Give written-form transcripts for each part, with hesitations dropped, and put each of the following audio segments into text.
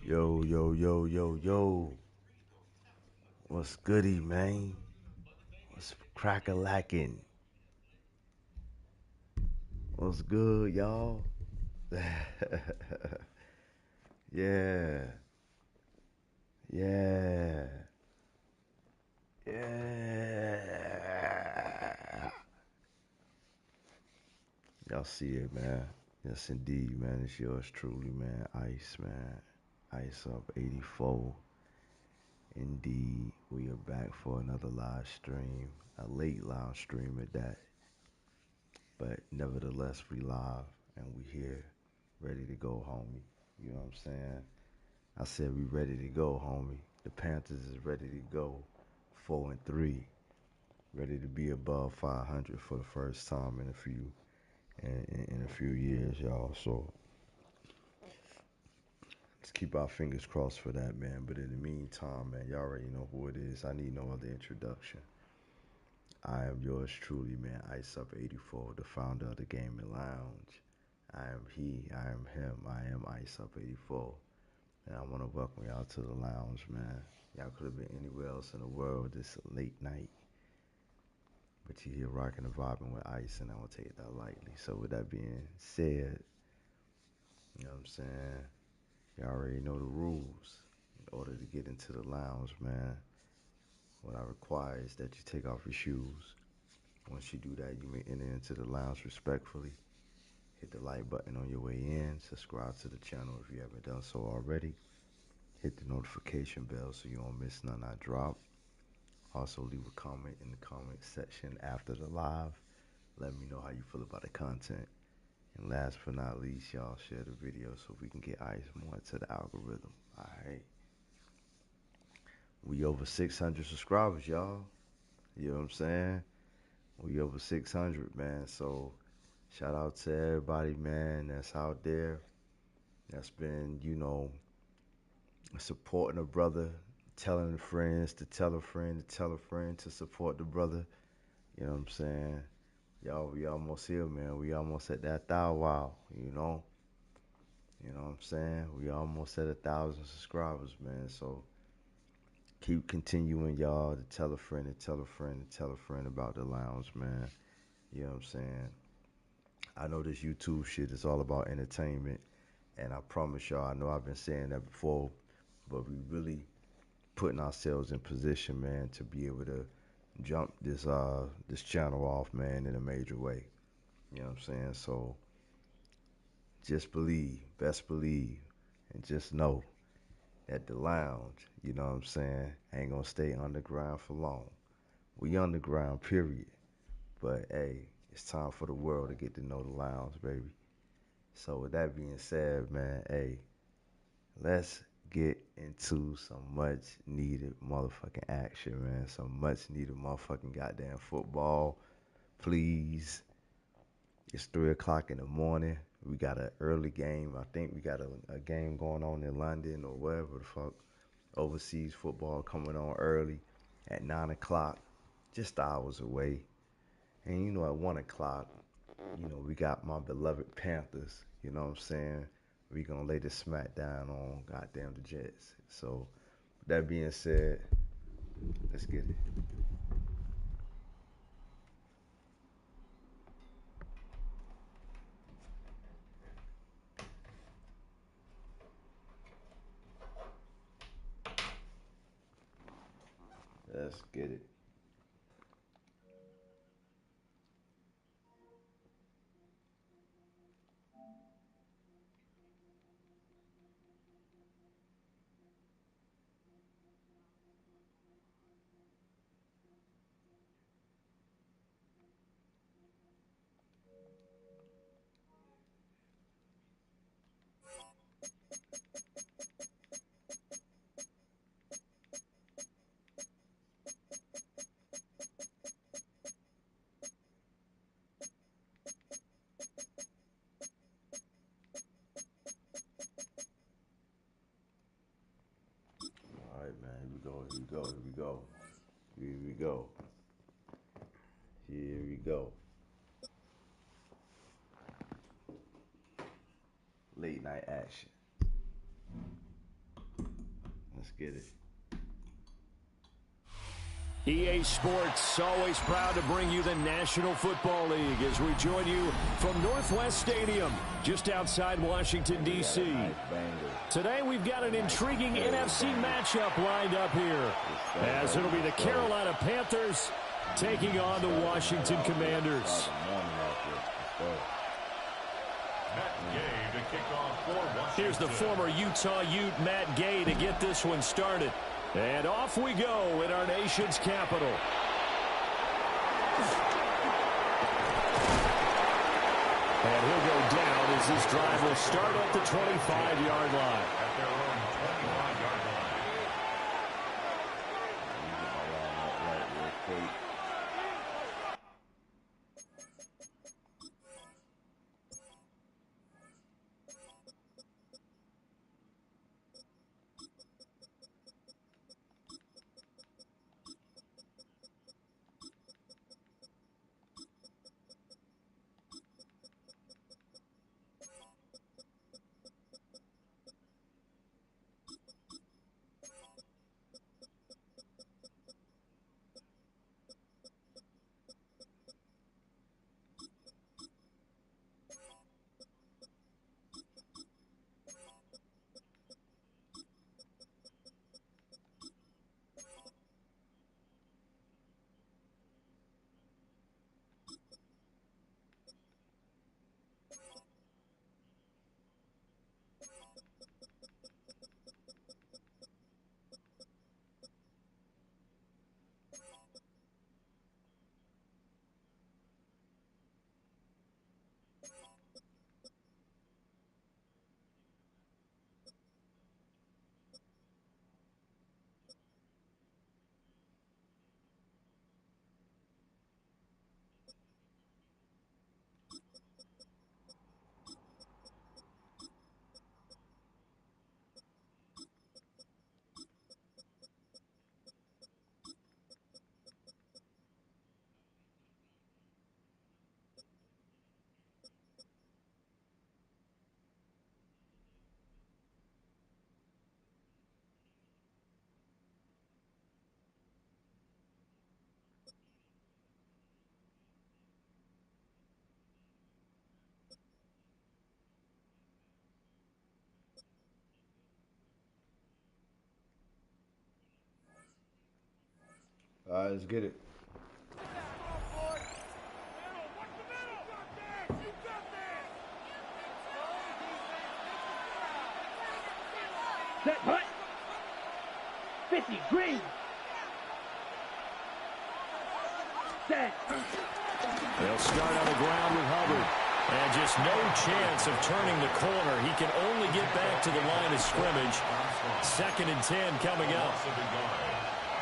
Yo, yo, yo, yo, yo. What's goody, man? What's crack-a-lackin'? What's good, y'all? Yeah, yeah, yeah. Y'all see it, man. Yes, indeed, man. It's yours truly, man. Ice, man. Ice up 84. Indeed, we are back for another live stream. A late live stream at that. But nevertheless, we live and we here, ready to go, homie. You know what I'm saying? I said we ready to go, homie. The Panthers is ready to go, 4-3, ready to be above 500 for the first time in a few years, y'all. So let's keep our fingers crossed for that, man. But in the meantime, man, y'all already know who it is. I need no other introduction. I am yours truly, man. Ice Up 84, the founder of the Gaming Lounge. I am he, I am him, I am Ice Up 84. And I want to welcome y'all to the lounge, man. Y'all could have been anywhere else in the world this late night, but you're here rocking and vibing with Ice, and I don't take that lightly. So with that being said, you know what I'm saying? Y'all already know the rules. In order to get into the lounge, man, what I require is that you take off your shoes. Once you do that, you may enter into the lounge respectfully. Hit the like button on your way in. Subscribe to the channel if you haven't done so already. Hit the notification bell so you don't miss none I drop. Also, leave a comment in the comment section after the live. Let me know how you feel about the content. And last but not least, y'all share the video so we can get Ice more to the algorithm. Alright. We over 600 subscribers, y'all. You know what I'm saying? We over 600, man. So shout out to everybody, man, that's out there. That's been, supporting a brother, telling friends to tell a friend to tell a friend to support the brother. You know what I'm saying? Y'all, we almost here, man. We almost at that wow, you know? You know what I'm saying? We almost at 1,000 subscribers, man. So keep continuing, y'all, to tell a friend to tell a friend to tell a friend about the lounge, man. You know what I'm saying? I know this YouTube shit is all about entertainment, and I promise y'all, I know I've been saying that before, but we really putting ourselves in position, man, to be able to jump this channel off, man, in a major way. You know what I'm saying? So just believe, best believe, and just know that the lounge, you know what I'm saying, ain't gonna stay underground for long. We underground, period. But hey, it's time for the world to get to know the lounge, baby. So with that being said, man, hey, let's get into some much needed motherfucking action, man. Some much needed motherfucking goddamn football. Please. It's 3 o'clock in the morning. We got an early game. I think we got a game going on in London or wherever the fuck. Overseas football coming on early at 9 o'clock, just hours away. And at 1 o'clock, we got my beloved Panthers. You know what I'm saying? We gonna lay the smack down on goddamn the Jets. So that being said, let's get it. Let's get it. All right, man. Here we go. Here we go. Here we go. Here we go. Here we go. Late night action. Let's get it. EA Sports, always proud to bring you the National Football League as we join you from Northwest Stadium, just outside Washington, D.C. Today we've got an intriguing NFC matchup lined up here, as it'll be the Carolina Panthers taking on the Washington Commanders. Here's the former Utah Ute, Matt Gay, to get this one started. And off we go in our nation's capital. And he'll go down as this drive will start at the 25-yard line. At their own 25-yard line. All right, let's get it. Set, hut. 50, green. Set. They'll start on the ground with Hubbard. And just no chance of turning the corner. He can only get back to the line of scrimmage. 2nd and 10 coming up.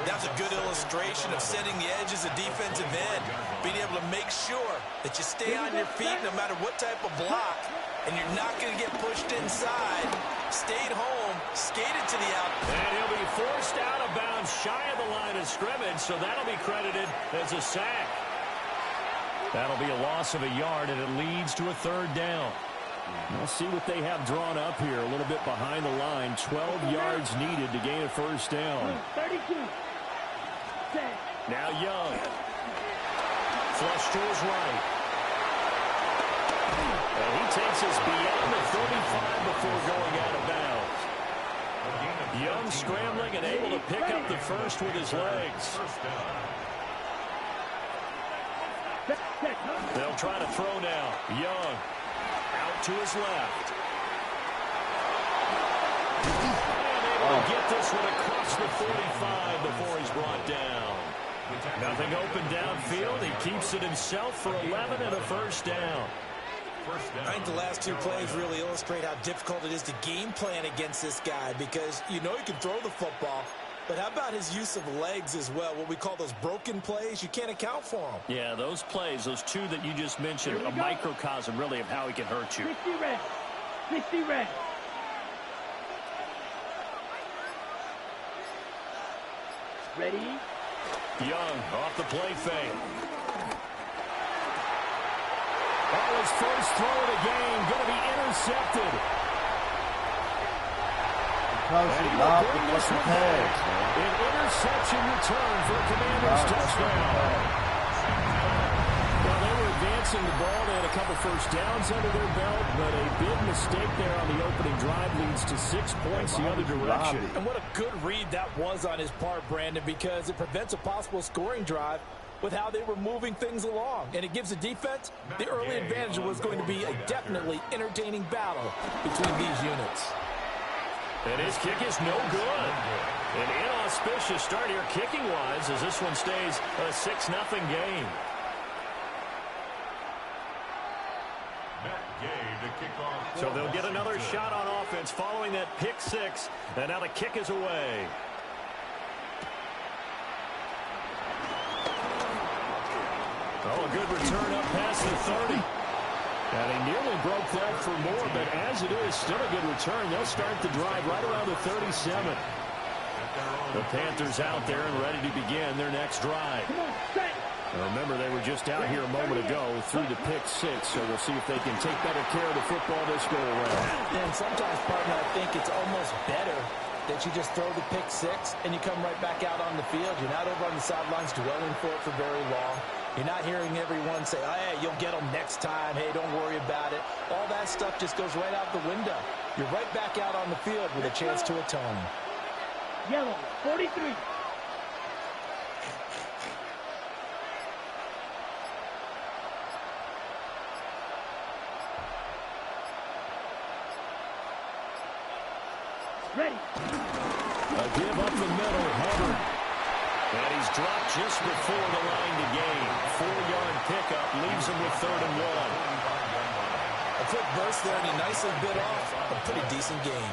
That's a good illustration of setting the edge as a defensive end, being able to make sure that you stay on your feet no matter what type of block, and you're not going to get pushed inside. Stayed home, skated to the out. And he'll be forced out of bounds shy of the line of scrimmage, so that'll be credited as a sack. That'll be a loss of a yard, and it leads to a 3rd down. We'll see what they have drawn up here, a little bit behind the line. 12 yards needed to gain a 1st down. 32. Now Young. Flush to his right. And he takes us beyond the 35 before going out of bounds. Young scrambling and able to pick up the first with his legs. They'll try to throw now. Young out to his left. And able to get this one across the 45 before he's brought down. Nothing open downfield. He keeps it himself for 11 and a 1st down. I think the last 2 plays really illustrate how difficult it is to game plan against this guy, because you know he can throw the football, but how about his use of legs as well? What we call those broken plays, you can't account for them. Yeah, those plays, those 2 that you just mentioned, a microcosm really of how he can hurt you. 50 red. 50 red. Ready? Young off the play fake. Oh, his first throw of the game going to be intercepted. And he will bring this one back. An interception return for a Commanders touchdown. Well, they were advancing the ball. They had a couple first downs under their belt, but a big mistake there on the opening drive leads to 6 points the other direction. And what a good read that was on his part, Brandon, because it prevents a possible scoring drive with how they were moving things along. And it gives the defense the early advantage. Was going to be a definitely entertaining battle between these units. And his kick is no good. An inauspicious start here kicking-wise as this one stays a 6-0 game. So they'll get another shot on offense following that pick six. And now the kick is away. Oh, a good return up past the 30. And he nearly broke that for more, but as it is, still a good return. They'll start the drive right around the 37. The Panthers out there and ready to begin their next drive. Now remember, they were just out here a moment ago through the pick six, so we'll see if they can take better care of the football this go around. And sometimes, partner, I think it's almost better that you just throw the pick six and you come right back out on the field. You're not over on the sidelines dwelling for it for very long. You're not hearing everyone say, oh, hey, you'll get them next time. Hey, don't worry about it. All that stuff just goes right out the window. You're right back out on the field with a chance to atone. Yellow, 43. Ready. A give up the middle, Hubbard. And he's dropped just before the line to gain. 4-yard pickup leaves him with 3rd and 1. A quick burst there, and he nicely bit off a pretty decent game.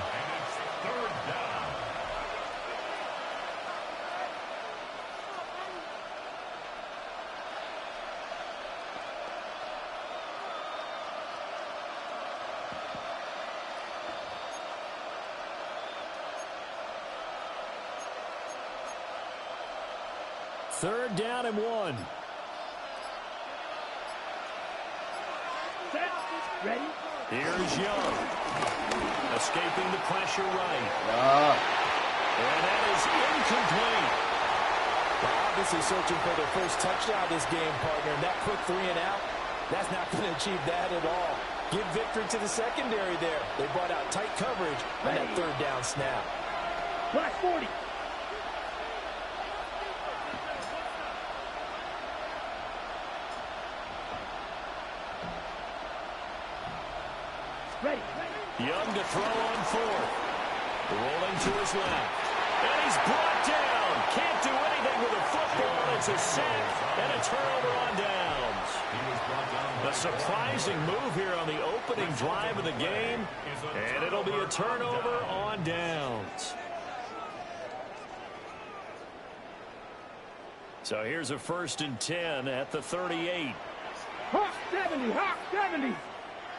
Third down and 1. Set. Ready. Here's Young. Escaping the pressure right. And that is incomplete. Well, obviously searching for their first touchdown this game, partner. And that quick 3 and out, that's not going to achieve that at all. Give victory to the secondary there. They brought out tight coverage on that 3rd down snap. Black 40. Ready. Young to throw on 4th. Rolling to his left. And he's brought down. Can't do anything with a football. It's a sack and a turnover on downs. A surprising move here on the opening drive of the game. And it'll be a turnover on downs. So here's a 1st and 10 at the 38. Hawk 70. Hawk 70.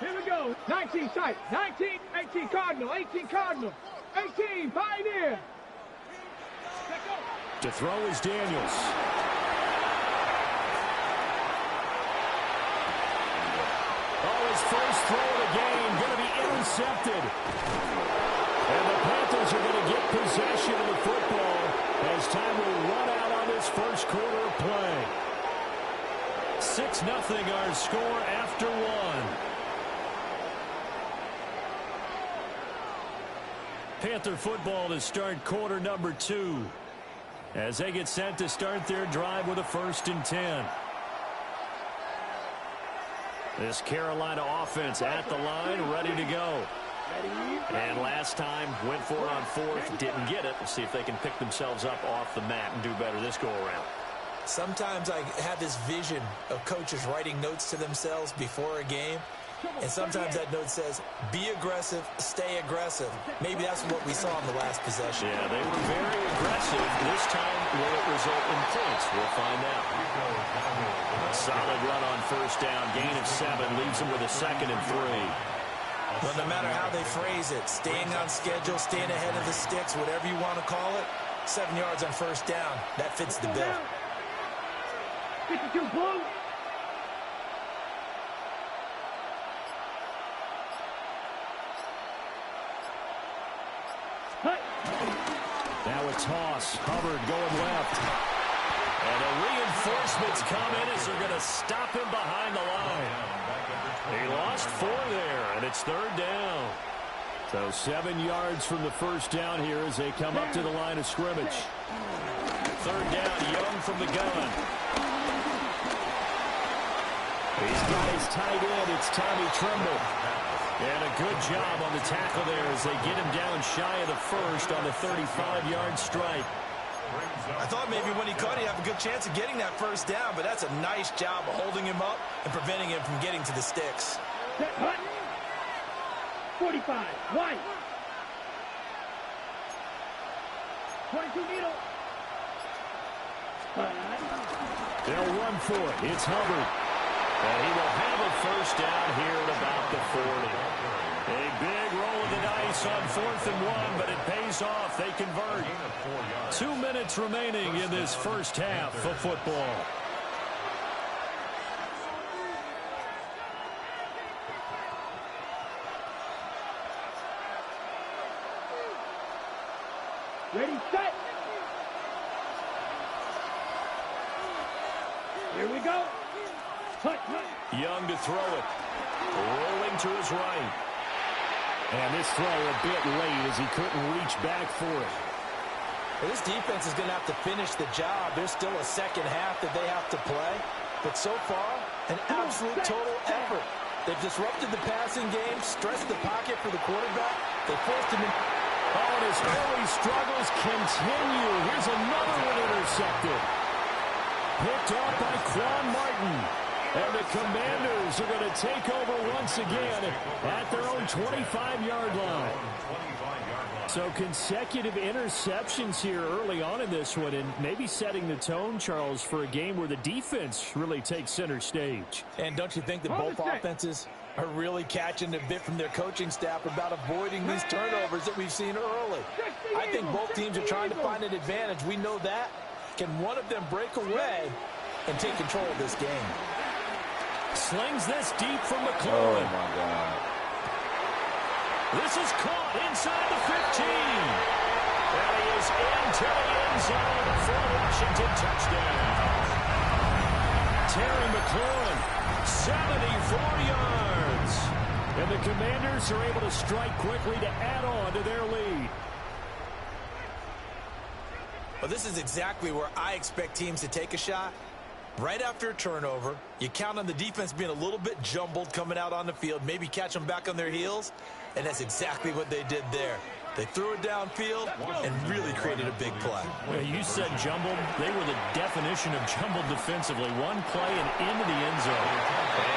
Here we go. 19 sight. 19. 18 Cardinal. 18 Cardinal. 18 Pioneer. To throw is Daniels. Oh, his first throw of the game going to be intercepted. And the Panthers are going to get possession of the football as time will run out on this first quarter of play. 6-0 our score after 1. Panther football to start quarter number 2 as they get set to start their drive with a 1st and 10. This Carolina offense at the line, ready to go. And last time went for it on 4th, didn't get it. We'll see if they can pick themselves up off the mat and do better this go around. Sometimes I have this vision of coaches writing notes to themselves before a game. And sometimes that note says, be aggressive, stay aggressive. Maybe that's what we saw in the last possession. Yeah, they were very aggressive. This time, will it result in points? We'll find out. A solid run on 1st down. Gain of 7 leaves them with a 2nd and 3. Well, no matter how they phrase it, staying on schedule, staying ahead of the sticks, whatever you want to call it, 7 yards on 1st down. That fits the bill. 52 blue. Now a toss. Hubbard going left. And the reinforcements come in as they're going to stop him behind the line. He lost 4 there, and it's 3rd down. So 7 yards from the first down here as they come up to the line of scrimmage. 3rd down, Young from the gun. He's got his tight end. It's Tommy Tremble. And a good job on the tackle there as they get him down shy of the first on the 35-yard strike. I thought maybe when he caught it, he'd have a good chance of getting that first down, but that's a nice job of holding him up and preventing him from getting to the sticks. 45, White. 22 needle. They'll run for it. It's Hubbard. And he will have a first down here at about the 40. A big roll of the dice on 4th and 1, but it pays off. They convert. 2 minutes remaining in this first half of football. Ready, set. Here we go. Young to throw it. Rolling to his right. And this throw a bit late as he couldn't reach back for it. This defense is going to have to finish the job. There's still a second half that they have to play. But so far, an absolute total effort. They've disrupted the passing game, stressed the pocket for the quarterback. They forced him in. Oh, and his early struggles continue. Here's another one intercepted. Picked off by Quan Martin. And the Commanders are going to take over once again at their own 25-yard line. So consecutive interceptions here early on in this one, and maybe setting the tone, Charles, for a game where the defense really takes center stage. And don't you think that both offenses are really catching a bit from their coaching staff about avoiding these turnovers that we've seen early? I think both teams are trying to find an advantage. We know that. Can one of them break away and take control of this game? Slings this deep from McClellan. Oh, my God. This is caught inside the 15. And he is into the end zone for a Washington touchdown. Terry McLaurin, 74 yards. And the Commanders are able to strike quickly to add on to their lead. Well, this is exactly where I expect teams to take a shot. Right after a turnover, you count on the defense being a little bit jumbled coming out on the field, maybe catch them back on their heels, and that's exactly what they did there. They threw it downfield and really created a big play. Well, you said jumbled. They were the definition of jumbled defensively. One play and into the end zone.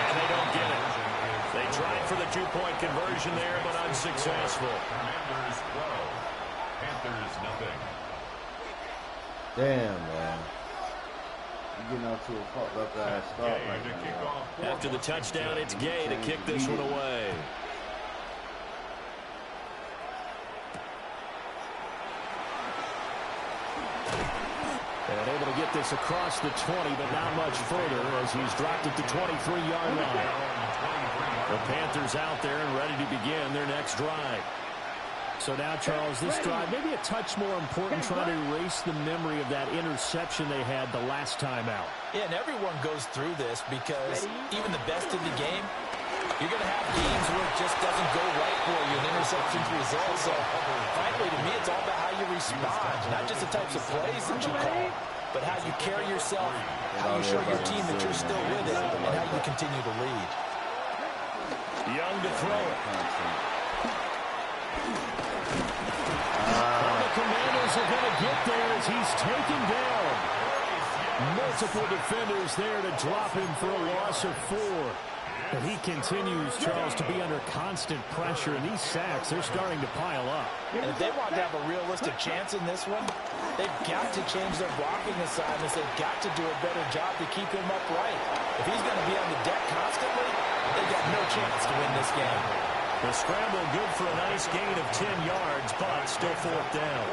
And they don't get it. They tried for the two-point conversion there, but unsuccessful. Commanders 12, Panthers nothing. Damn, man. You're getting off to a fucked up ass start right now. After the touchdown, it's Gay to kick this one away. And able to get this across the 20, but not much further as he's dropped it to 23-yard line. The Panthers out there and ready to begin their next drive. So now, Charles, this drive maybe a touch more important, trying to erase the memory of that interception they had the last time out. Yeah, and everyone goes through this because even the best in the game, you're going to have games where it just doesn't go right for you, and interceptions result. So, frankly, to me, it's all about how you respond, not just the types of plays that you call, but how you carry yourself, how you show your team that you're still with it, and how you continue to lead. Young to throw it. The Commanders are going to get there as he's taken down. Multiple defenders there to drop him for a loss of 4. And he continues, Charles, to be under constant pressure. And these sacks, they're starting to pile up. And if they want to have a realistic chance in this one, they've got to change their blocking assignments. They've got to do a better job to keep him upright. If he's going to be on the deck constantly, they've got no chance to win this game. The scramble good for a nice gain of 10 yards, but still 4th down.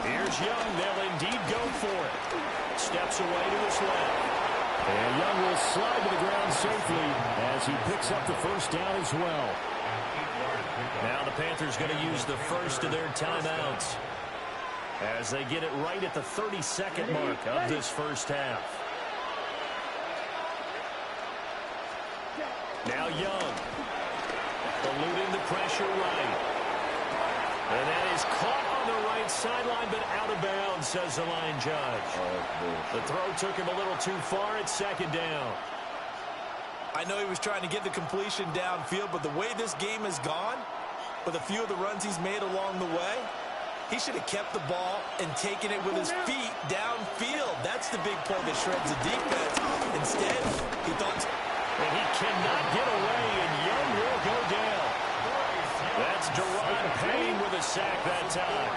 Here's Young. They'll indeed go for it. Steps away to his left. And Young will slide to the ground safely as he picks up the first down as well. Now the Panthers going to use the first of their timeouts as they get it right at the 32nd mark of this first half. Now Young, eluding the pressure right. And that is caught on the right sideline, but out of bounds, says the line judge. The throw took him a little too far at second down. I know he was trying to get the completion downfield, but the way this game has gone, with a few of the runs he's made along the way, he should have kept the ball and taken it with his feet downfield. That's the big play that shreds the defense. Instead, he thought... And he cannot get away, and Young will go down. That's Deron Payne with a sack that time.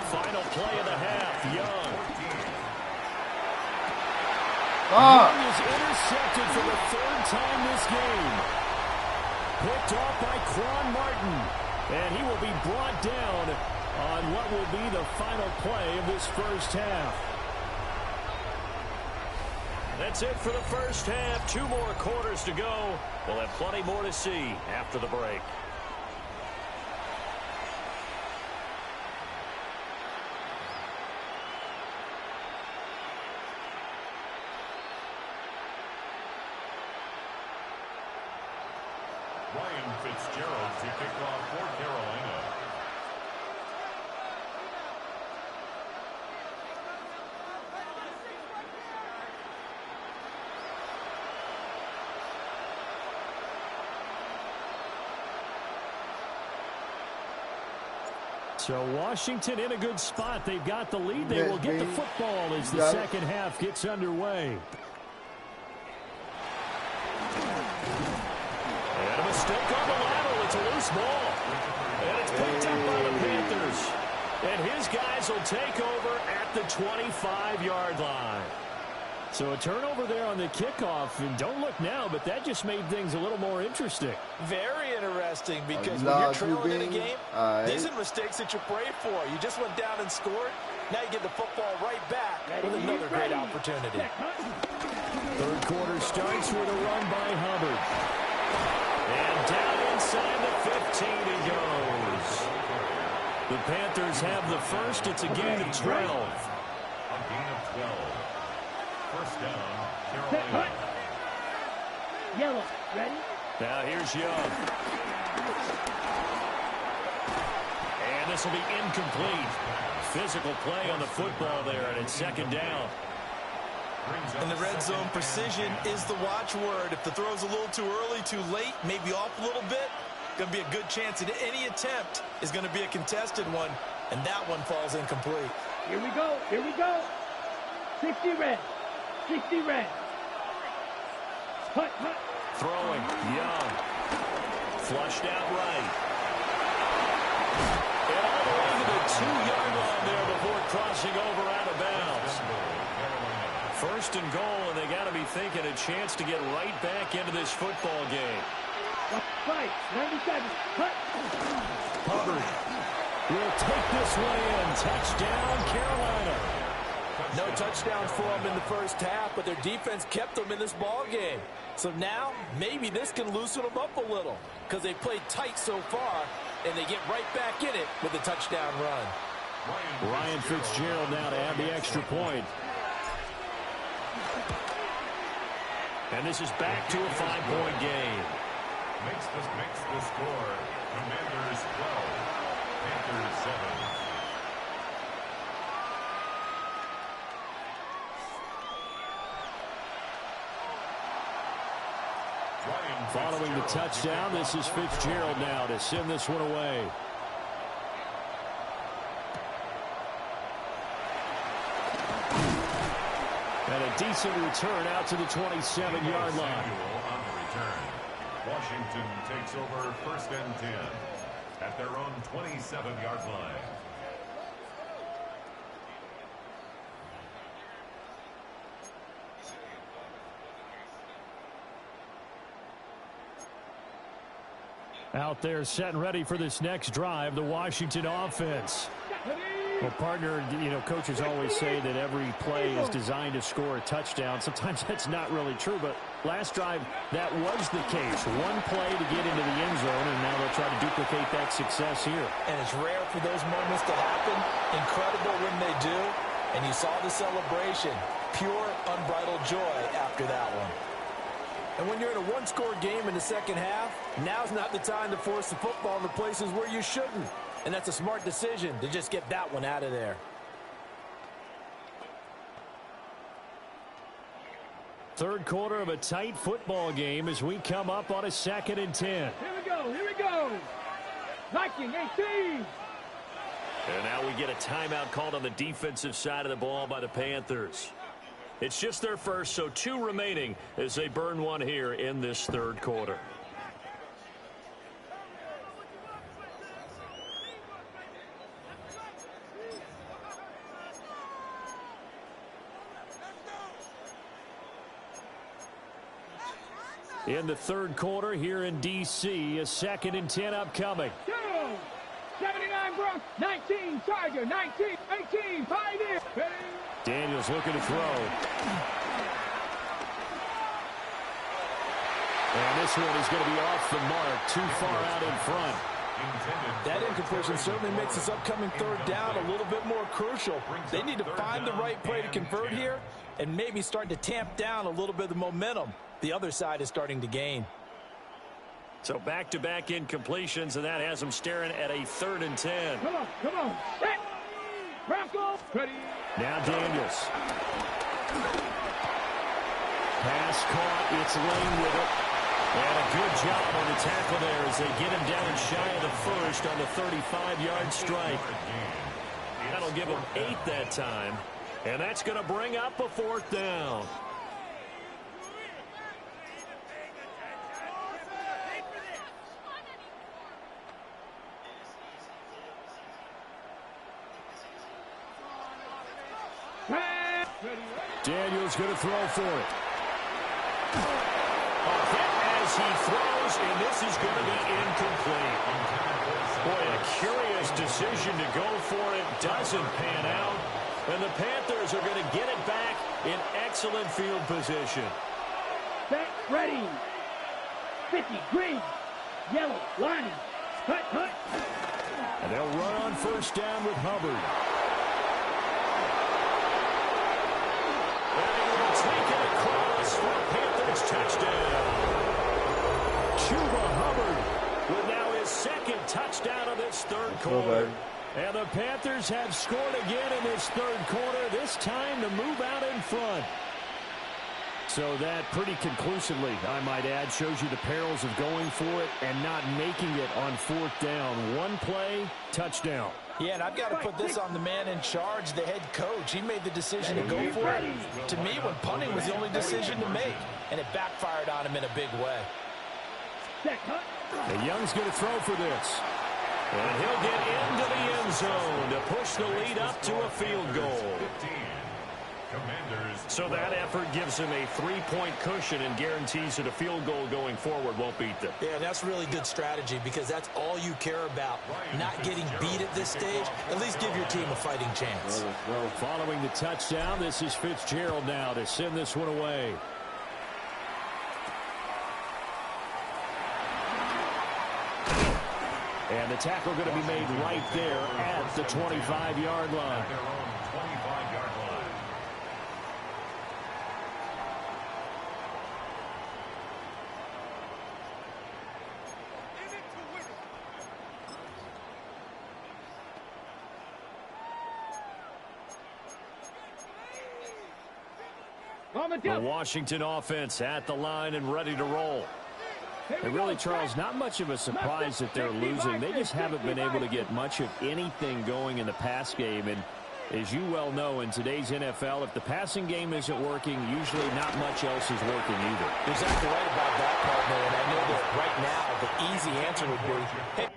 Final play of the half, Young. Young is intercepted for the third time this game. Picked off by Quan Martin. And he will be brought down on what will be the final play of this first half. That's it for the first half. 2 more quarters to go. We'll have plenty more to see after the break. Ryan Fitzgerald to kick off for Carolina. So Washington in a good spot. They've got the lead. They will get the football as the second half gets underway. And a mistake on the lateral. It's a loose ball. And it's picked up by the Panthers. And his guys will take over at the 25-yard line. So a turnover there on the kickoff. And don't look now, but that just made things a little more interesting. Very interesting, because when you're trailing in a game, these are mistakes that you pray for. You just went down and scored. Now you get the football right back with another great opportunity. Third quarter starts with a run by Hubbard. And down inside the 15 he goes. The Panthers have the first. It's a gain of 12. A gain of 12. First down, Carolina. Yellow, ready? Now here's Young. And this will be incomplete. Physical play on the football there, and it's second down. In the red zone, precision is the watchword. If the throw's a little too early, too late, maybe off a little bit, going to be a good chance that any attempt is going to be a contested one, and that one falls incomplete. Here we go, here we go. 60 red, 60 red. Hut, hut. Throwing, Young. Flushed out right. And all the way to the 2-yard line there before crossing over out of bounds. First and goal, and they got to be thinking a chance to get right back into this football game. Right, 97. Hut. Hubbard will take this one in. Touchdown, Carolina. No touchdowns for them in the first half, but their defense kept them in this ball game. So now, maybe this can loosen them up a little, because they played tight so far, and they get right back in it with a touchdown run. Ryan Fitzgerald now to add the extra point. And this is back to a 5-point game. Makes the score. Commanders 12, Panthers 7. Following the touchdown, this is Fitzgerald now to send this one away. And a decent return out to the 27-yard line. On the return. Washington takes over first and 10 at their own 27-yard line. Out there set and ready for this next drive, the Washington offense. Well, partner, coaches always say that every play is designed to score a touchdown. Sometimes that's not really true, but last drive, that was the case. One play to get into the end zone, and now they'll try to duplicate that success here. And it's rare for those moments to happen. Incredible when they do. And you saw the celebration. Pure, unbridled joy after that one. And when you're in a one-score game in the second half, now's not the time to force the football in the places where you shouldn't. And that's a smart decision to just get that one out of there. Third quarter of a tight football game as we come up on a 2nd and 10. Here we go, here we go. Viking 18. And now we get a timeout called on the defensive side of the ball by the Panthers. It's just their first, so 2 remaining as they burn one here in this third quarter. In the third quarter here in D.C., a 2nd and 10 upcoming. 79 Bronx, 19 Tiger, 19, 18, Pioneer. Daniels looking to throw. And this one is going to be off the mark, too far out in front. That incompletion certainly makes this upcoming third down a little bit more crucial. They need to find the right play to convert here and maybe start to tamp down a little bit of the momentum the other side is starting to gain. So back-to-back incompletions, and that has them staring at a 3rd and 10. Come on, set. Bronco, ready. Now Daniels. Pass caught, it's Lane with it. And a good job on the tackle there as they get him down shy of the first on the 35-yard strike. That'll give him 8 that time. And that's going to bring up a 4th down. Daniels going to throw for it. A hit as he throws, and this is going to be incomplete. Boy, a curious decision to go for it. Doesn't pan out. And the Panthers are going to get it back in excellent field position. Set, ready. 50, green, yellow, lining. Hut. And they'll run on first down with Hubbard. Take it across for a Panthers touchdown. Chuba Hubbard with now his 2nd touchdown of this third quarter. And the Panthers have scored again in this third quarter, this time to move out in front. So that pretty conclusively, I might add, shows you the perils of going for it and not making it on 4th down. One play, touchdown. Yeah, and I've got to put this on the man in charge, the head coach. He made the decision to go for it. To me, when punting was the only decision to make, and it backfired on him in a big way. And Young's going to throw for this. And he'll get into the end zone to push the lead up to a field goal. So that effort gives him a 3-point cushion and guarantees that a field goal going forward won't beat them. Yeah, that's really good strategy because that's all you care about. Not getting beat at this stage. At least give your team a fighting chance. Following the touchdown, this is Fitzgerald now to send this one away. And the tackle going to be made right there at the 25-yard line. The Washington offense at the line and ready to roll. And really, Charles, not much of a surprise that they're losing. They just haven't been able to get much of anything going in the pass game. And as you well know, in today's NFL, if the passing game isn't working, usually not much else is working either. You're exactly right about that, partner. And I know that right now the easy answer would be, hey,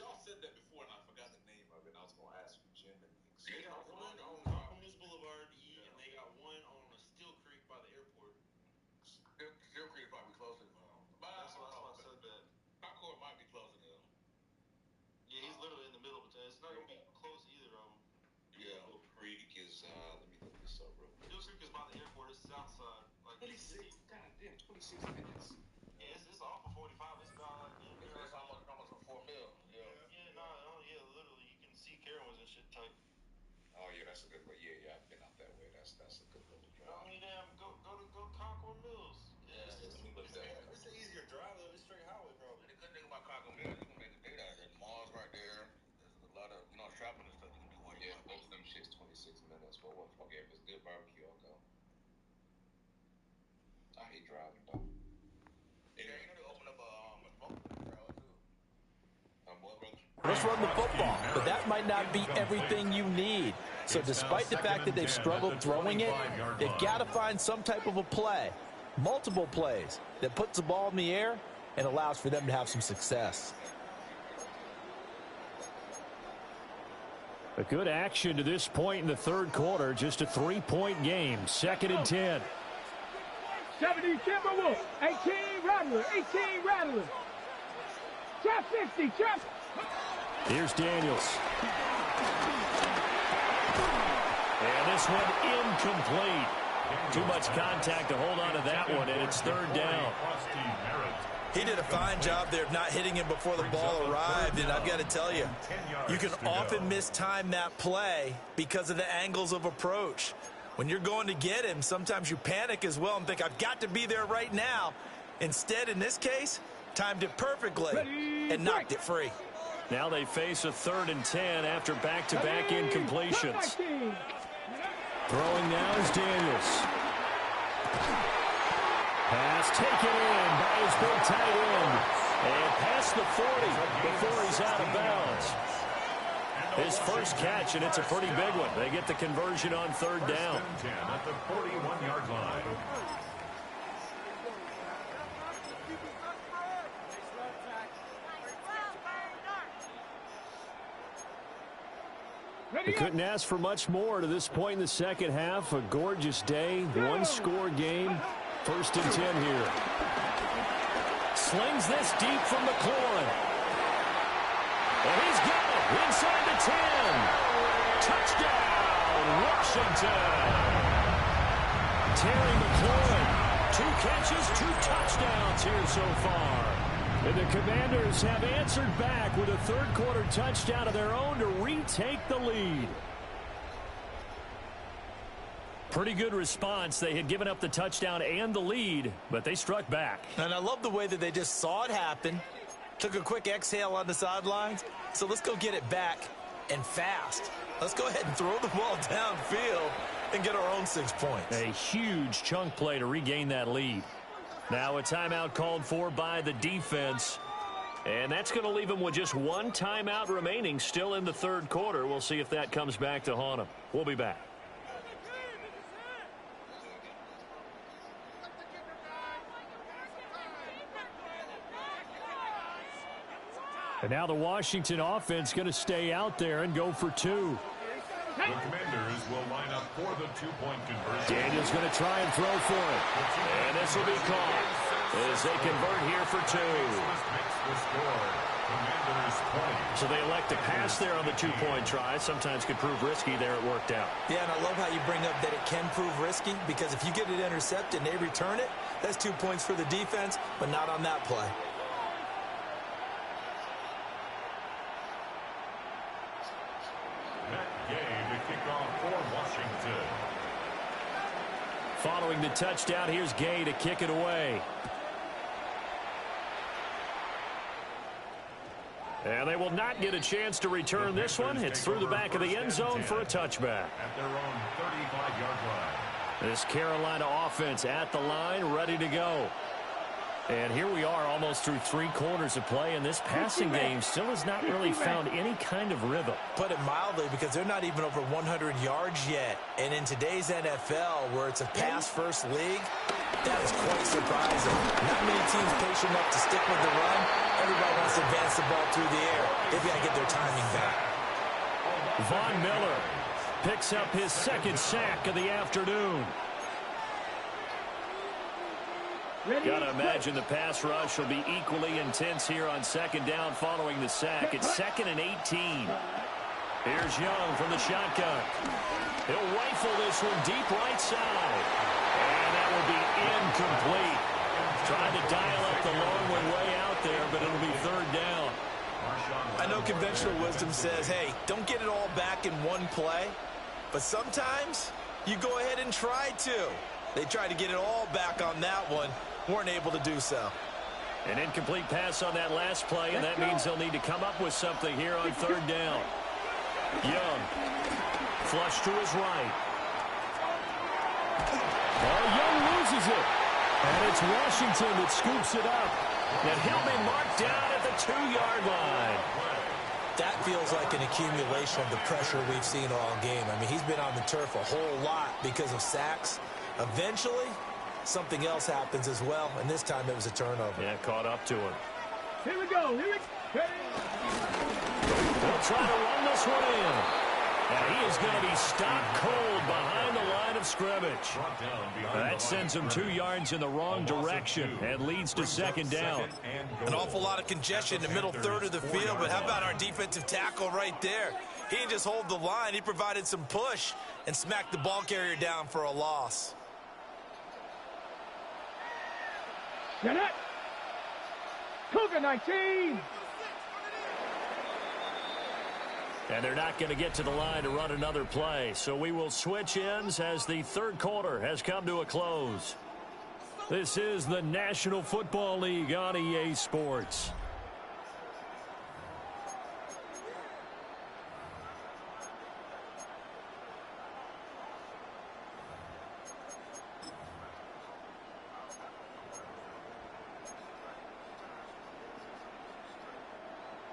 y'all said that before, and I forgot the name of it. I was going to ask you, Jim. They got one on Commerce Boulevard E, and they got one on Steel Creek by the airport. Steel Creek is probably closer. That's why I said that. Concord might be closer to them. Yeah, he's literally in the middle, but it's not going to be close to either of them. Yeah, Steel Creek is, let me look this up real quick. Steel Creek is by the airport. It's south side. Like 26. God damn, 26 minutes. Yeah, it's off of 45. It's about like it's almost a 4 mil. Yeah. Yeah, literally, you can see Carowinds and shit type. Oh yeah, that's a good way. Yeah, I've been out that way. That's a good little drive. I mean, damn, go to Concord Mills. Yeah, it's an easier drive though. It's straight highway, probably. And the good thing about Concord Mills, you can make a date out there. The mall's right there. There's a lot of shopping and stuff you can do. Yeah, both of them shit's 26 minutes. But what fuck if it's good barbecue, I'll go. I hate driving though. Yeah, you know they open up a trailer too. What, brother? Let's run the football, but that might not be everything you need. So despite the fact that they've struggled throwing it, they've got to find some type of a play, multiple plays, that puts the ball in the air and allows for them to have some success. A good action to this point in the third quarter. Just a 3-point game. 2nd and 10. 70 Timberwolves, 18 Rattler, 18 Rattler. Trap 60, trap. Here's Daniels. And this one incomplete. Too much contact to hold on to that one, and it's 3rd down. He did a fine job there of not hitting him before the ball arrived, and I've got to tell you, you can often mistime that play because of the angles of approach. When you're going to get him, sometimes you panic as well and think, I've got to be there right now. Instead, in this case, timed it perfectly and knocked it free. Now they face a 3rd and 10 after back-to-back incompletions. Throwing now is Daniels. Pass taken in by his big tight end. And past the 40 before he's out of bounds. His first catch, and it's a pretty big one. They get the conversion on 3rd down. 10 at the 41-yard line. They couldn't ask for much more to this point in the second half. A gorgeous day, one-score game. 1st and 10 here. Slings this deep from McLaurin. And he's got it inside the 10. Touchdown, Washington. Terry McLaurin, 2 catches, 2 touchdowns here so far. And the Commanders have answered back with a third-quarter touchdown of their own to retake the lead. Pretty good response. They had given up the touchdown and the lead, but they struck back. And I love the way that they just saw it happen, took a quick exhale on the sidelines. So let's go get it back and fast. Let's go ahead and throw the ball downfield and get our own 6 points. A huge chunk play to regain that lead. Now a timeout called for by the defense. And that's going to leave them with just 1 timeout remaining still in the third quarter. We'll see if that comes back to haunt them. We'll be back. And now the Washington offense going to stay out there and go for 2. The Commanders will line up for the 2-point conversion. Daniels going to try and throw for it. And this will be caught as they convert here for 2. Makes the score. Commanders 20. So they elect to pass there on the 2-point try. Sometimes could prove risky. There it worked out. Yeah, and I love how you bring up that it can prove risky, because if you get it intercepted and they return it, that's 2 points for the defense, but not on that play. Following the touchdown, here's Gay to kick it away. And they will not get a chance to return this one. It's through the back of the end zone for a touchback. At their own 35-yard line. This Carolina offense at the line, ready to go. And here we are almost through 3 quarters of play, and this passing game still has not really found any kind of rhythm. Put it mildly, because they're not even over 100 yards yet. And in today's NFL, where it's a pass-first league, that is quite surprising. Not many teams patient enough to stick with the run. everybody wants to advance the ball through the air. They've got to get their timing back. Von Miller picks up his second sack of the afternoon. Got to imagine the pass rush will be equally intense here on second down following the sack. It's 2nd and 18. Here's Young from the shotgun. He'll rifle this one deep right side. And that will be incomplete. Trying to dial up the long one way out there, but it'll be 3rd down. I know conventional wisdom says, hey, don't get it all back in one play. But sometimes you go ahead and try to. They tried to get it all back on that one. Weren't able to do so. An incomplete pass on that last play, and that means they'll need to come up with something here on 3rd down. Young, flush to his right. Oh, Young loses it. And it's Washington that scoops it up. And he'll be marked down at the 2-yard line. That feels like an accumulation of the pressure we've seen all game. I mean, he's been on the turf a whole lot because of sacks. Eventually, something else happens as well, and this time it was a turnover. Yeah, caught up to him. Here we go. Here we go. They'll try to run this one in. And he is going to be stopped cold behind the line of scrimmage. That sends him 2 yards in the wrong direction and leads to 2nd down. An awful lot of congestion in the middle third of the field, but how about our defensive tackle right there? He didn't just hold the line. He provided some push and smacked the ball carrier down for a loss. Get it. Cougar 19. And they're not going to get to the line to run another play. So we will switch ends as the 3rd quarter has come to a close. This is the National Football League on EA Sports.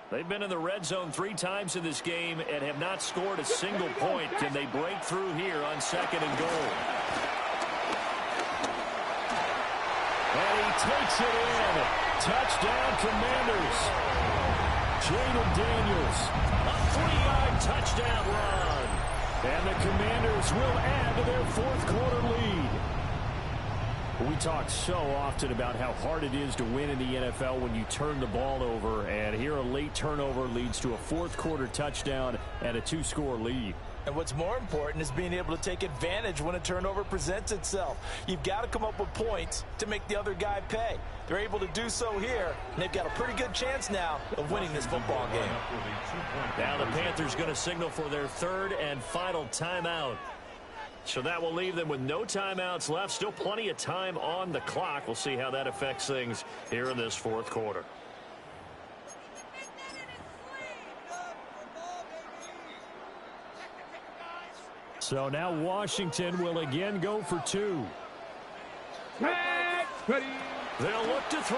They've been in the red zone 3 times in this game and have not scored a single point. Can they break through here on 2nd and goal? And he takes it in. Touchdown, Commanders. Jaden Daniels, a 3-yard touchdown run. And the Commanders will add to their 4th quarter lead. We talk so often about how hard it is to win in the NFL when you turn the ball over, and here a late turnover leads to a 4th quarter touchdown and a 2-score lead. And what's more important is being able to take advantage when a turnover presents itself. You've got to come up with points to make the other guy pay. They're able to do so here, and they've got a pretty good chance now of winning this football game. Now the Panthers going to signal for their 3rd and final timeout. So that will leave them with no timeouts left. Still plenty of time on the clock. We'll see how that affects things here in this 4th quarter. So now Washington will again go for 2. Ready. They'll look to throw.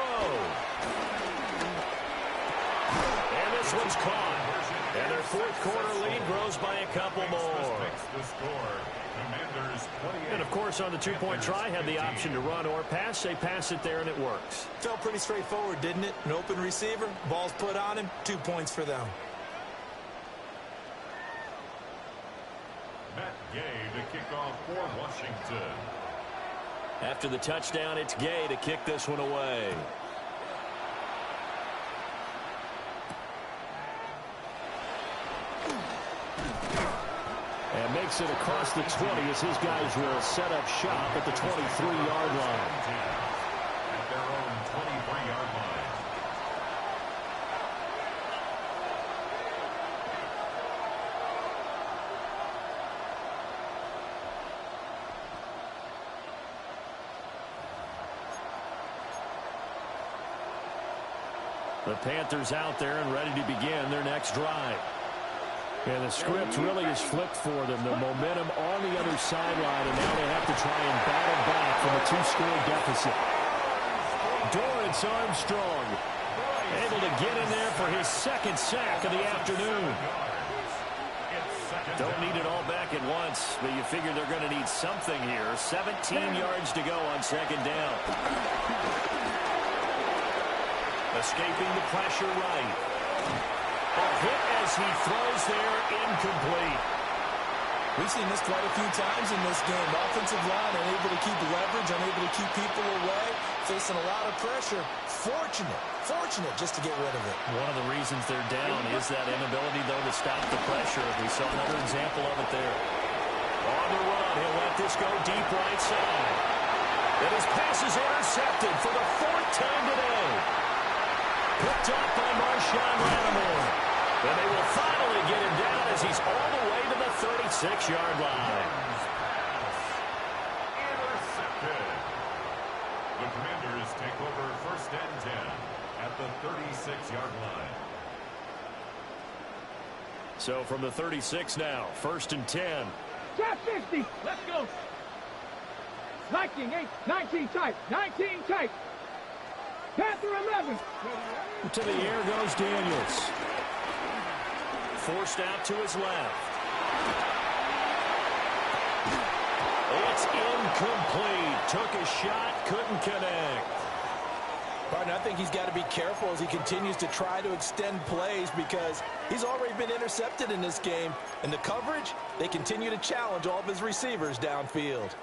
And this one's caught. And their 4th quarter lead grows by a couple more. And, of course, on the 2-point try, had the option to run or pass. They pass it there, and it works. Felt pretty straightforward, didn't it? An open receiver, ball's put on him, 2 points for them. Matt Gay to kick off for Washington. After the touchdown, it's Gay to kick this one away. And makes it across the 20 as his guys will set up shop at the 23-yard line. At their own 23-yard line. The Panthers out there and ready to begin their next drive. And the script really is flipped for them. The momentum on the other sideline, and now they have to try and battle back from a 2-score deficit. Dorrance Armstrong able to get in there for his 2nd sack of the afternoon. Don't need it all back at once, but you figure they're going to need something here. 17 yards to go on 2nd down. Escaping the pressure right. A hit as he throws there, incomplete. We've seen this quite a few times in this game. Offensive line unable to keep leverage, unable to keep people away, facing a lot of pressure. Fortunate just to get rid of it. One of the reasons they're down is that inability, though, to stop the pressure. We saw another example of it there. On the run, he'll let this go deep right side. And his pass is intercepted for the 4th time today. Picked up by Marshawn Lattimore. And they will finally get him down as he's all the way to the 36-yard line. Intercepted. The Commanders take over 1st and 10 at the 36-yard line. So from the 36 now, 1st and 10. Top 50. Let's go. 19 tight. 19 tight. Panther 11. To the air goes Daniels. Forced out to his left. It's incomplete. Took a shot, couldn't connect. Partner, I think he's got to be careful as he continues to try to extend plays because he's already been intercepted in this game. And the coverage, they continue to challenge all of his receivers downfield.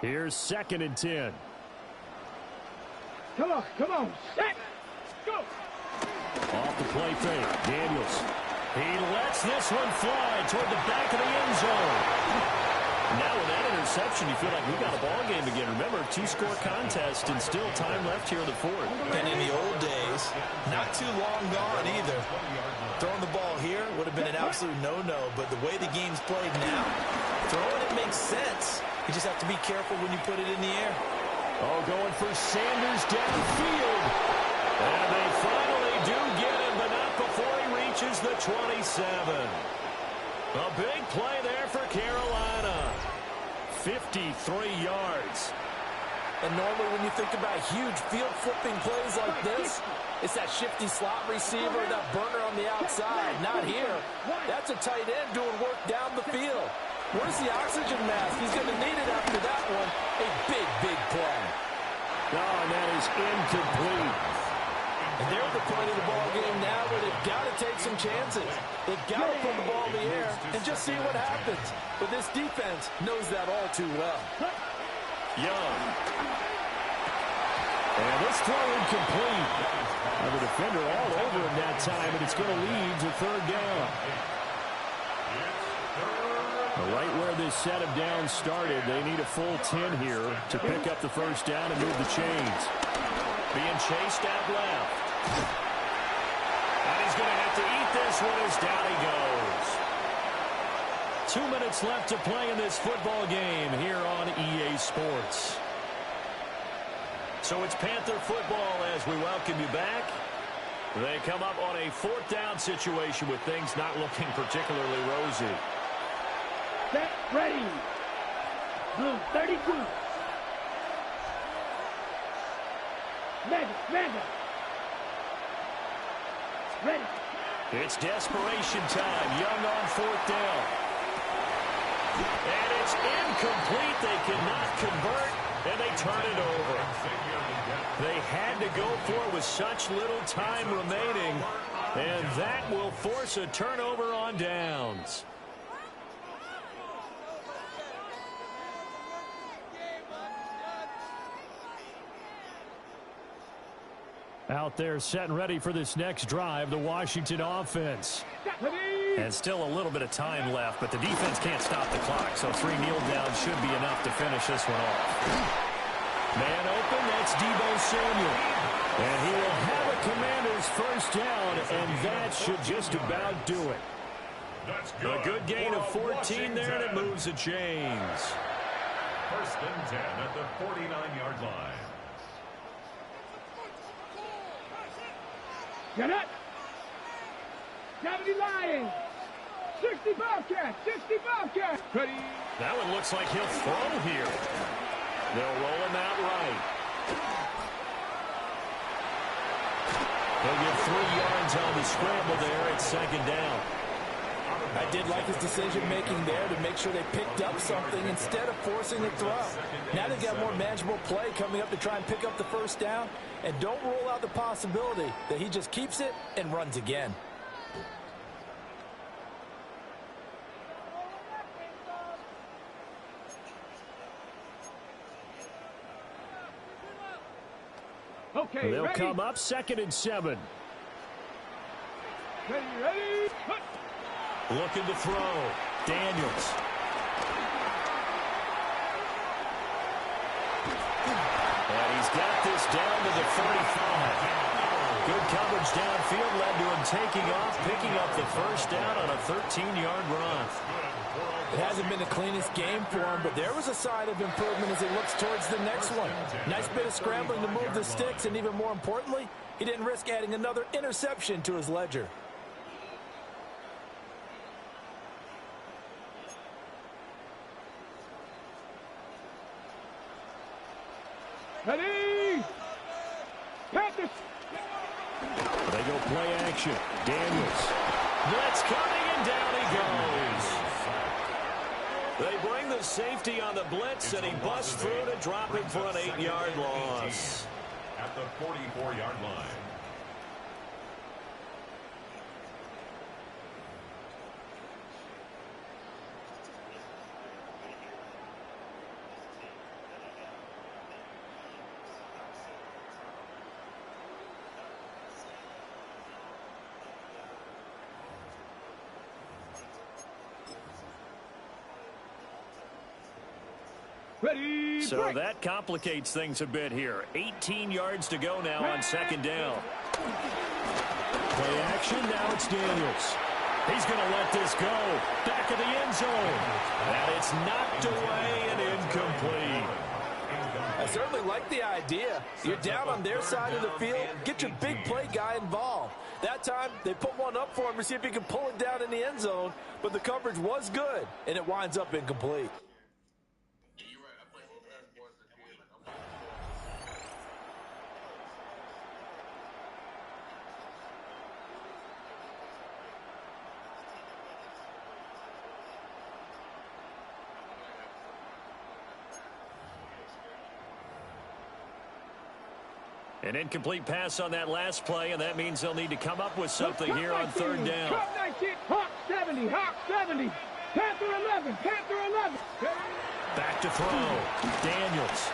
Here's 2nd and 10. Come on. Set. Go. Off the play fake. Daniels. He lets this one fly toward the back of the end zone. Now with that interception, you feel like we got a ball game again. Remember, 2-score contest and still time left here in the 4th. And in the old days, not too long gone either. Throwing the ball here would have been an absolute no-no, but the way the game's played now, throwing it makes sense. You just have to be careful when you put it in the air. Oh, going for Sanders downfield. And they finally do get him, but not before he reaches the 27. A big play there for Carolina. 53 yards. And normally when you think about huge field-flipping plays like this, it's that shifty slot receiver, that burner on the outside. Not here. That's a tight end doing work down the field. Where's the oxygen mask? He's going to need it after that one. A big play. Oh, and that is incomplete. And they're at the point of the ball game now where they've got to take some chances. They've got to put the ball in the air and just see what happens. But this defense knows that all too well. Young. And this throw incomplete. And the defender all over him that time, and it's going to lead to 3rd down. Right where this set of downs started, they need a full 10 here to pick up the 1st down and move the chains. Being chased out left. And he's going to have to eat this one as down he goes. 2 minutes left to play in this football game here on EA Sports. So it's Panther football as we welcome you back. They come up on a 4th down situation with things not looking particularly rosy. Set. Ready. Blue 32. Mega. Ready. It's desperation time. Young on 4th down. And it's incomplete. They cannot convert, and they turn it over. They had to go for it with such little time remaining, and that will force a turnover on downs. Out there set and ready for this next drive, the Washington offense. And still a little bit of time left, but the defense can't stop the clock, so 3 kneel downs should be enough to finish this one off. Man open, that's Deebo Samuel. And he will have a Commanders 1st down, and that should just about do it. A good gain of 14 there, and it moves the chains. 1st and 10 at the 49-yard line. Get it. 70 Lions. 60 Bobcats. 60 Bobcats. Ready. That one looks like he'll throw here. They'll roll him out right. He'll get 3 yards on the scramble there at 2nd down. I did like his decision-making there to make sure they picked up something instead of forcing the throw. Now they've got more manageable play coming up to try and pick up the first down, and don't rule out the possibility that he just keeps it and runs again. Okay, They'll ready? come up 2nd and 7. Ready? Hut. Looking to throw. Daniels. And he's got this down to the 45. Good coverage downfield led to him taking off, picking up the first down on a 13-yard run. It hasn't been the cleanest game for him, but there was a sign of improvement as he looks towards the next one. Nice bit of scrambling to move the sticks, and even more importantly, he didn't risk adding another interception to his ledger. Ready? Panthers. They go play action. Daniels. Blitz coming, and down he goes. They bring the safety on the blitz, and he busts through to drop it for an 8-yard loss. At the 44-yard line. Ready? So break. that complicates things a bit here. 18 yards to go now on 2nd down. Play action, now it's Daniels. He's going to let this go. Back of the end zone. And it's knocked away and incomplete. I certainly like the idea. You're down on their side of the field. Get your big play guy involved. That time, they put one up for him to see if he can pull it down in the end zone. But the coverage was good, and it winds up incomplete. An incomplete pass on that last play, and that means they'll need to come up with something here on 3rd down. Hawk 19, Hawk 70, Hawk 70, Panther 11, Panther 11. Back to throw. Daniels.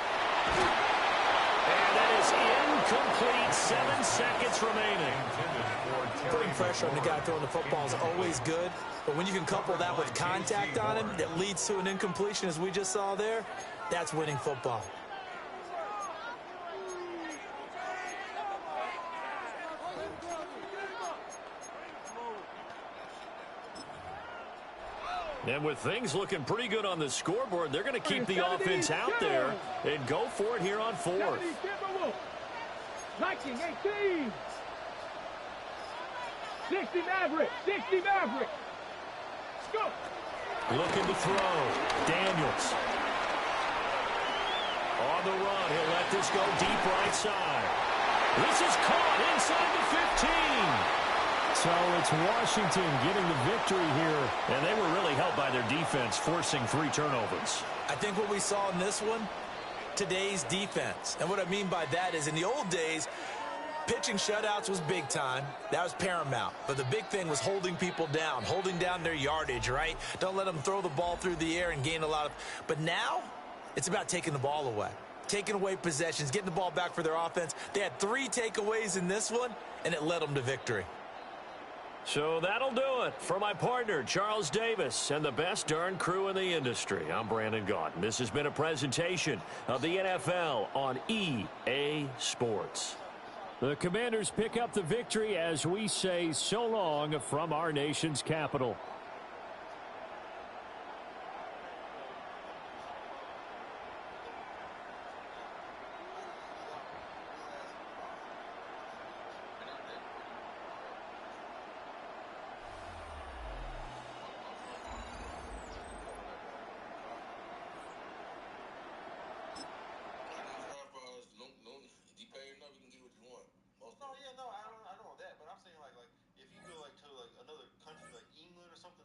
And that is incomplete. 7 seconds remaining. Putting pressure on the guy throwing the football is always good, but when you can couple that with contact on him that leads to an incompletion, as we just saw there, that's winning football. And with things looking pretty good on the scoreboard, they're going to keep the offense out there and go for it here on 4th. 19, 18. 60 Maverick, 60 Maverick. Let's go. Looking to throw. Daniels. On the run, he'll let this go deep right side. This is caught inside the 15. So it's Washington getting the victory here. And they were really helped by their defense, forcing 3 turnovers. I think what we saw in this one, today's defense. And what I mean by that is in the old days, pitching shutouts was big time. That was paramount. But the big thing was holding people down, holding down their yardage, right? Don't let them throw the ball through the air and gain a lot of... But now, it's about taking the ball away. Taking away possessions, getting the ball back for their offense. They had 3 takeaways in this one, and it led them to victory. So that'll do it for my partner, Charles Davis, and the best darn crew in the industry. I'm Brandon Gaudin. This has been a presentation of the NFL on EA Sports. The Commanders pick up the victory as we say so long from our nation's capital. No, yeah, no, I know that, but I'm saying like if you go like to like another country like England or something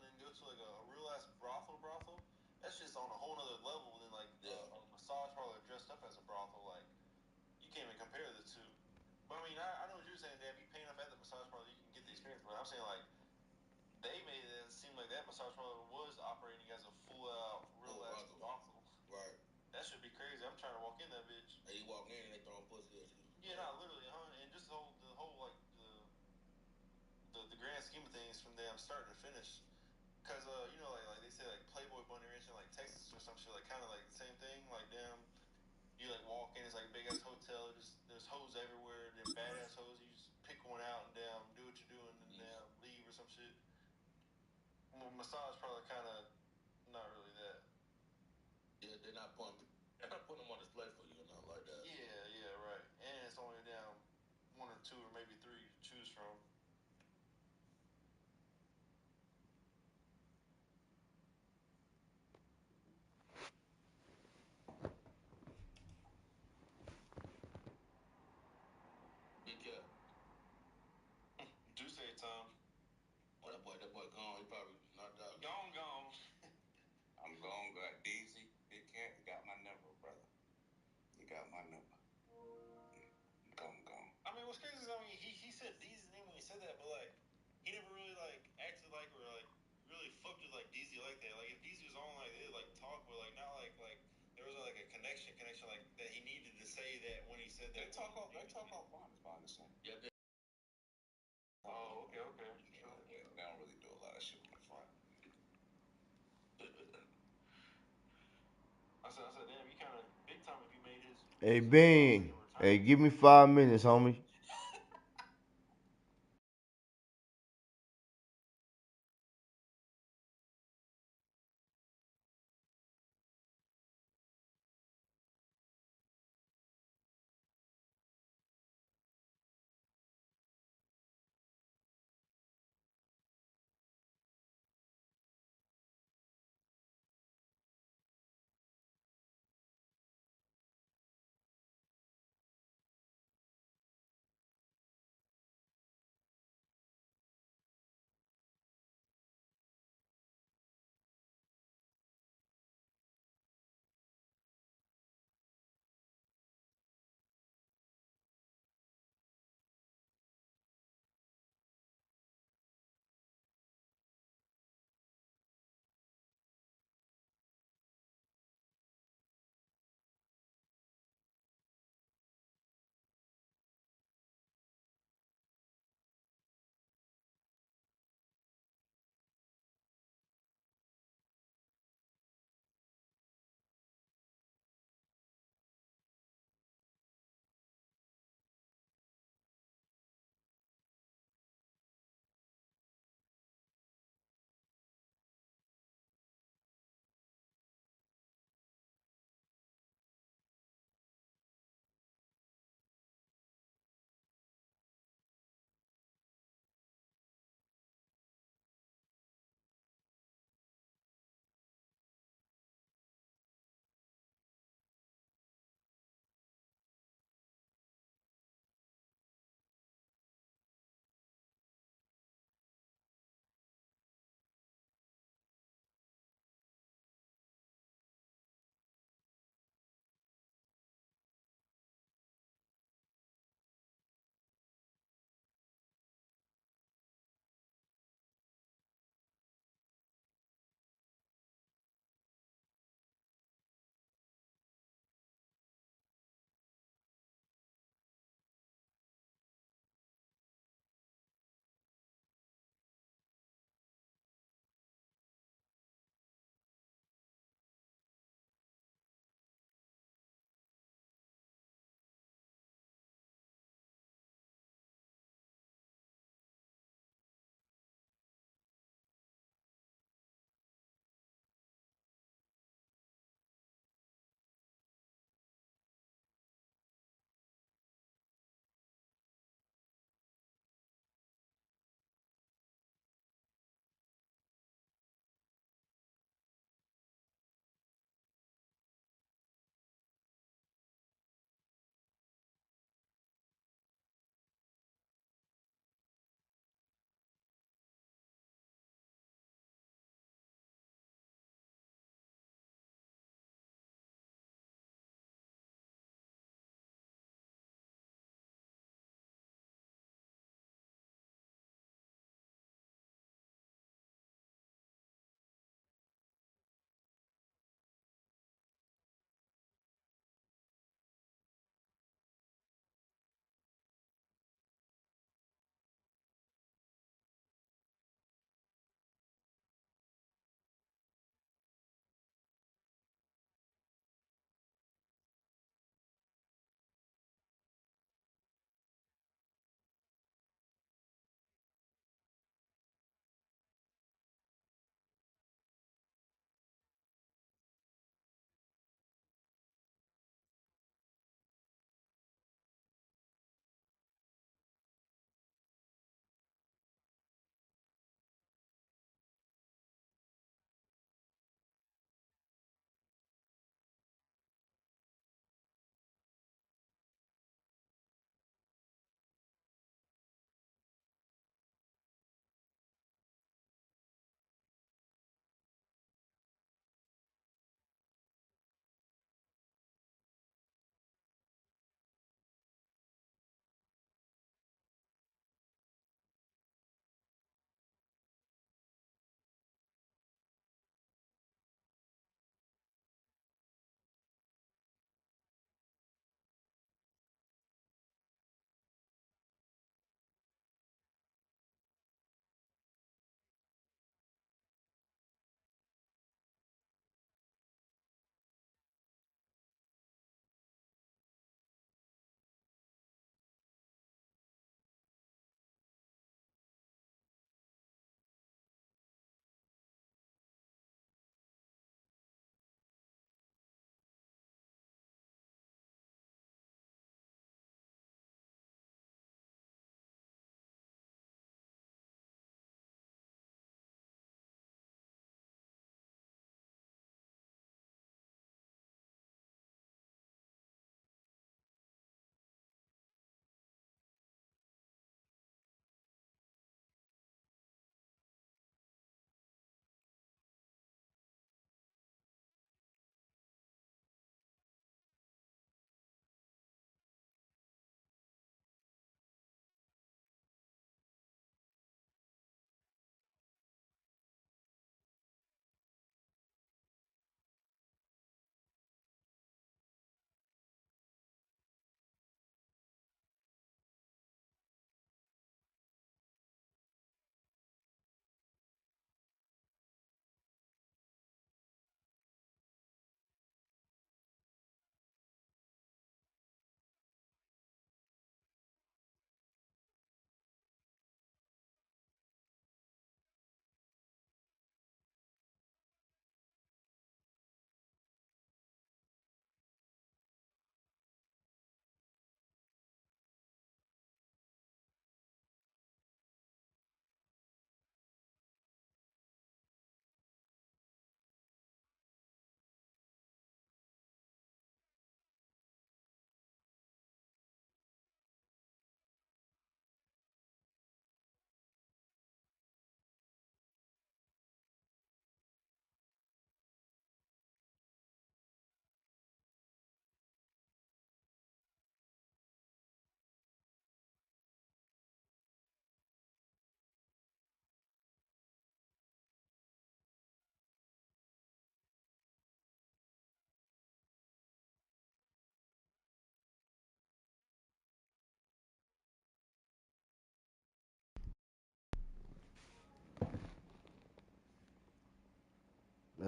just on a whole nother level than like a massage parlor dressed up as a brothel. Like you can't even compare the two. But I mean, I know what you're saying. That if you pay enough at the massage parlor, you can get the experience. But I'm saying like they made it seem like that massage parlor was operating as a full out, real ass brothel. Right. That should be crazy. I'm trying to walk in that bitch. And you walk in and they throwing pussy at you. Yeah, not literally, huh? And just the whole like the grand scheme of things from them start to finish. Cause you know, like they say like Playboy Bunny Ranch in like Texas or some shit, like kind of like the same thing. Like damn, you like walk in, it's like a big ass hotel. Just there's hoes everywhere. Them badass hoes. You just pick one out and damn do what you're doing and damn leave or some shit. Massage probably kind of not really that. Yeah, they're not putting them on display for you or nothing like that. Yeah, right. And it's only down one or two or maybe three to choose from. Big cat. Do say Tom. Oh, that boy gone. He probably knocked out. Gone. I'm gone, got Daisy. Big cat, you got my number, brother. You got my number. Gone. I mean, what's crazy is, I mean, he said Deezy's name when he said that, but like, he never really like acted like or like really fucked with like Deezy like that. Like if Deezy was on, like they like talk, but like not like there was like a connection like that he needed to say that when he said that. They talk offline, is my understanding. Yeah, Oh, okay. They don't really do a lot of shit on the front. I said, damn, you kind of big time if you made his. Hey, Bean. Hey, give me 5 minutes, homie.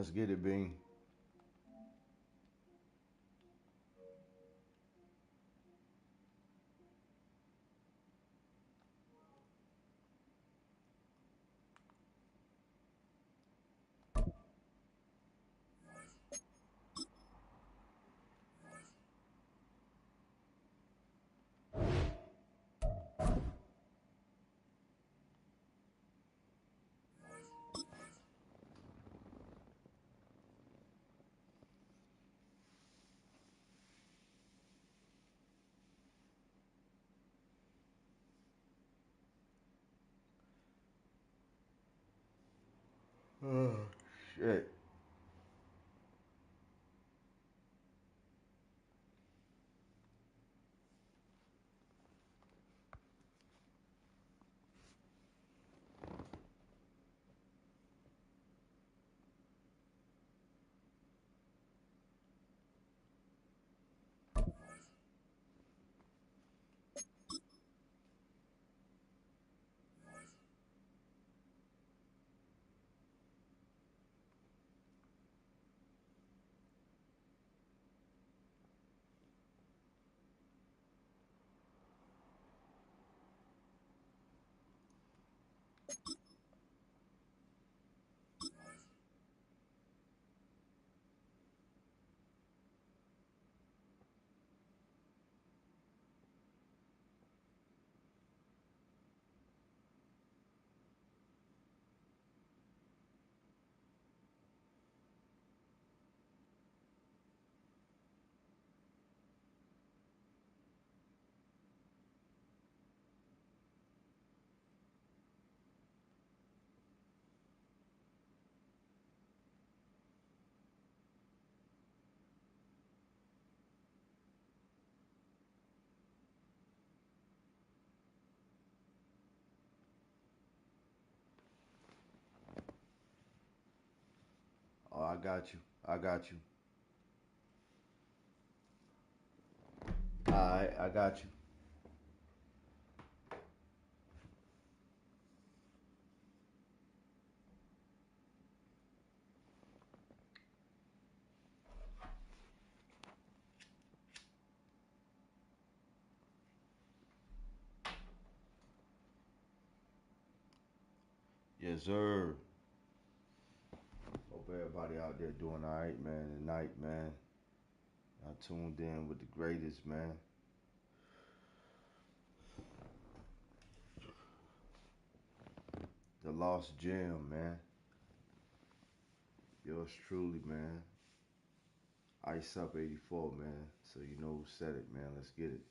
Let's get it, Bean. Oh, shit. Oh, I got you. I got you. Alright, I got you. Yes, sir. Hope everybody out there doing alright, man. Tonight, man. I tuned in with the greatest, man. The Lost Gem, man. Yours truly, man. Ice Up 84, man. So you know who said it, man. Let's get it.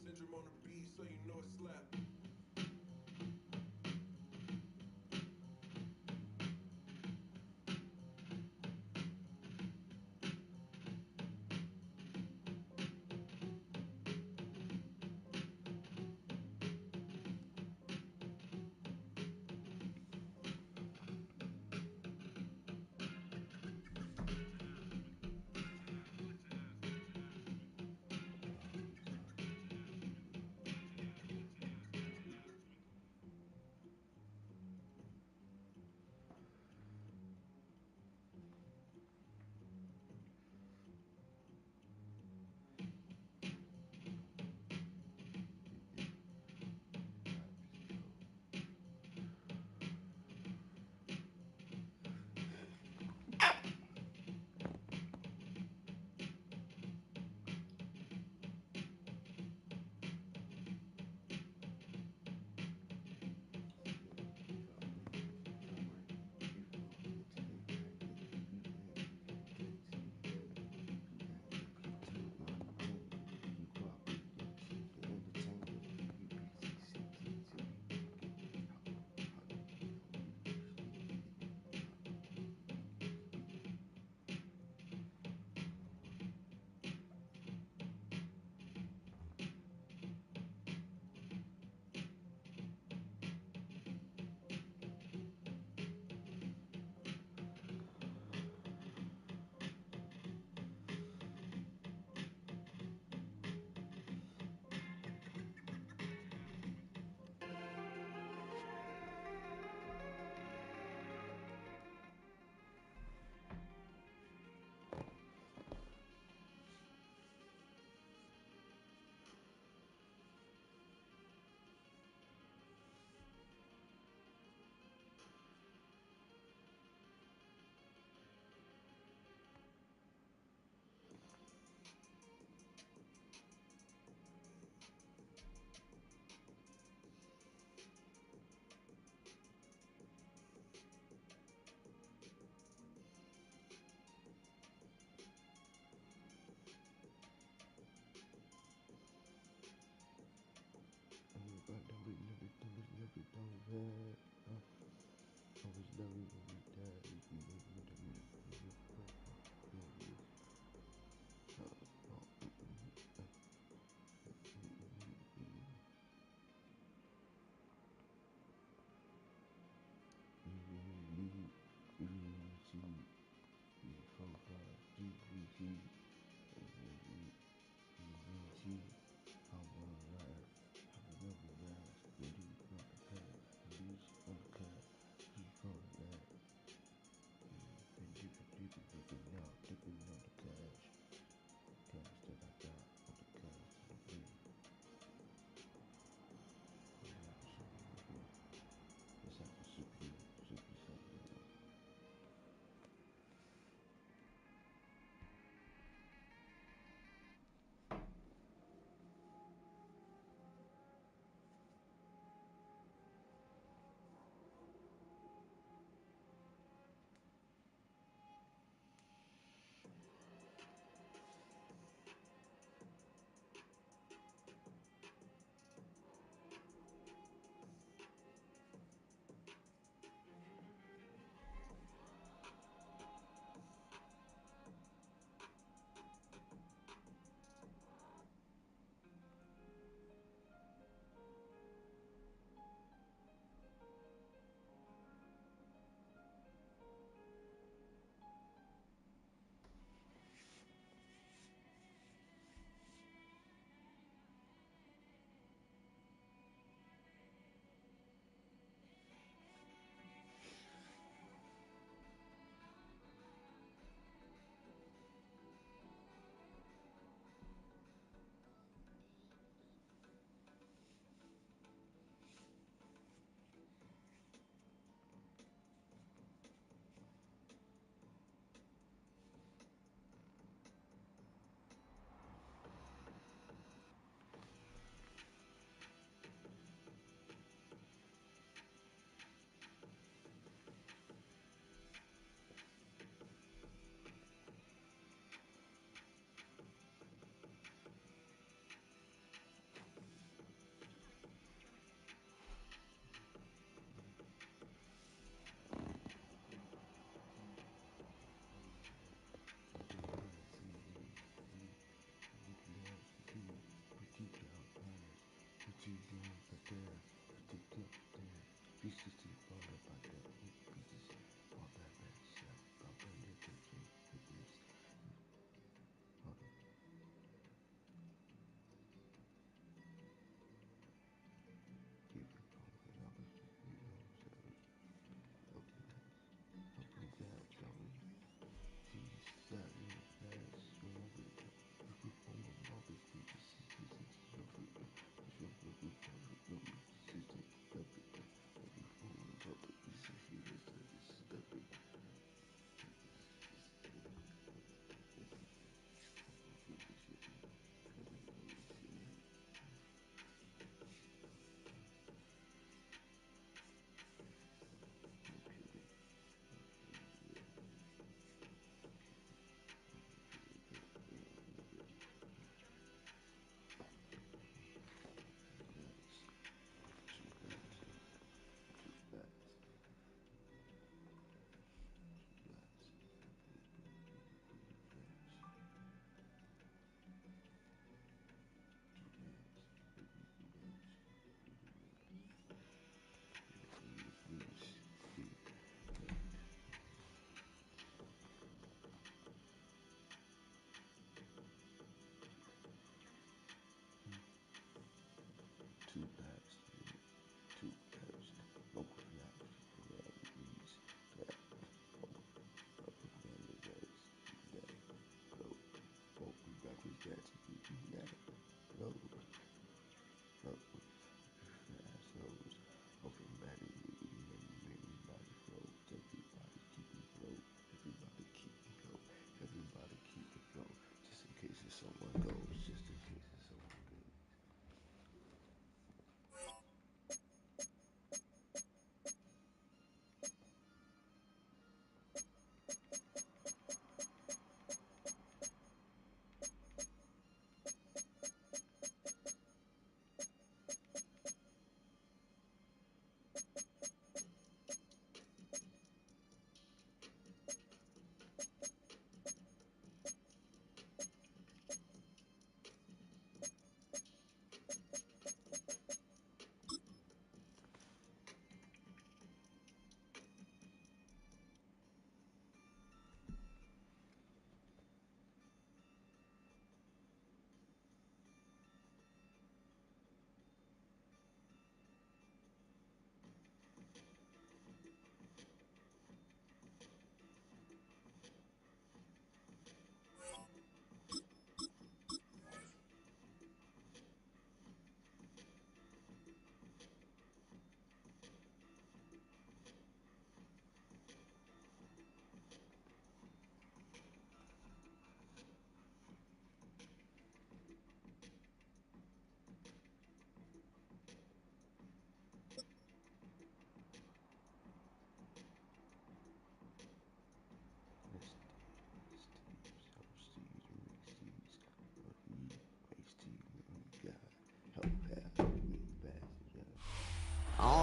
Syndrome on the beat, so you know it slap.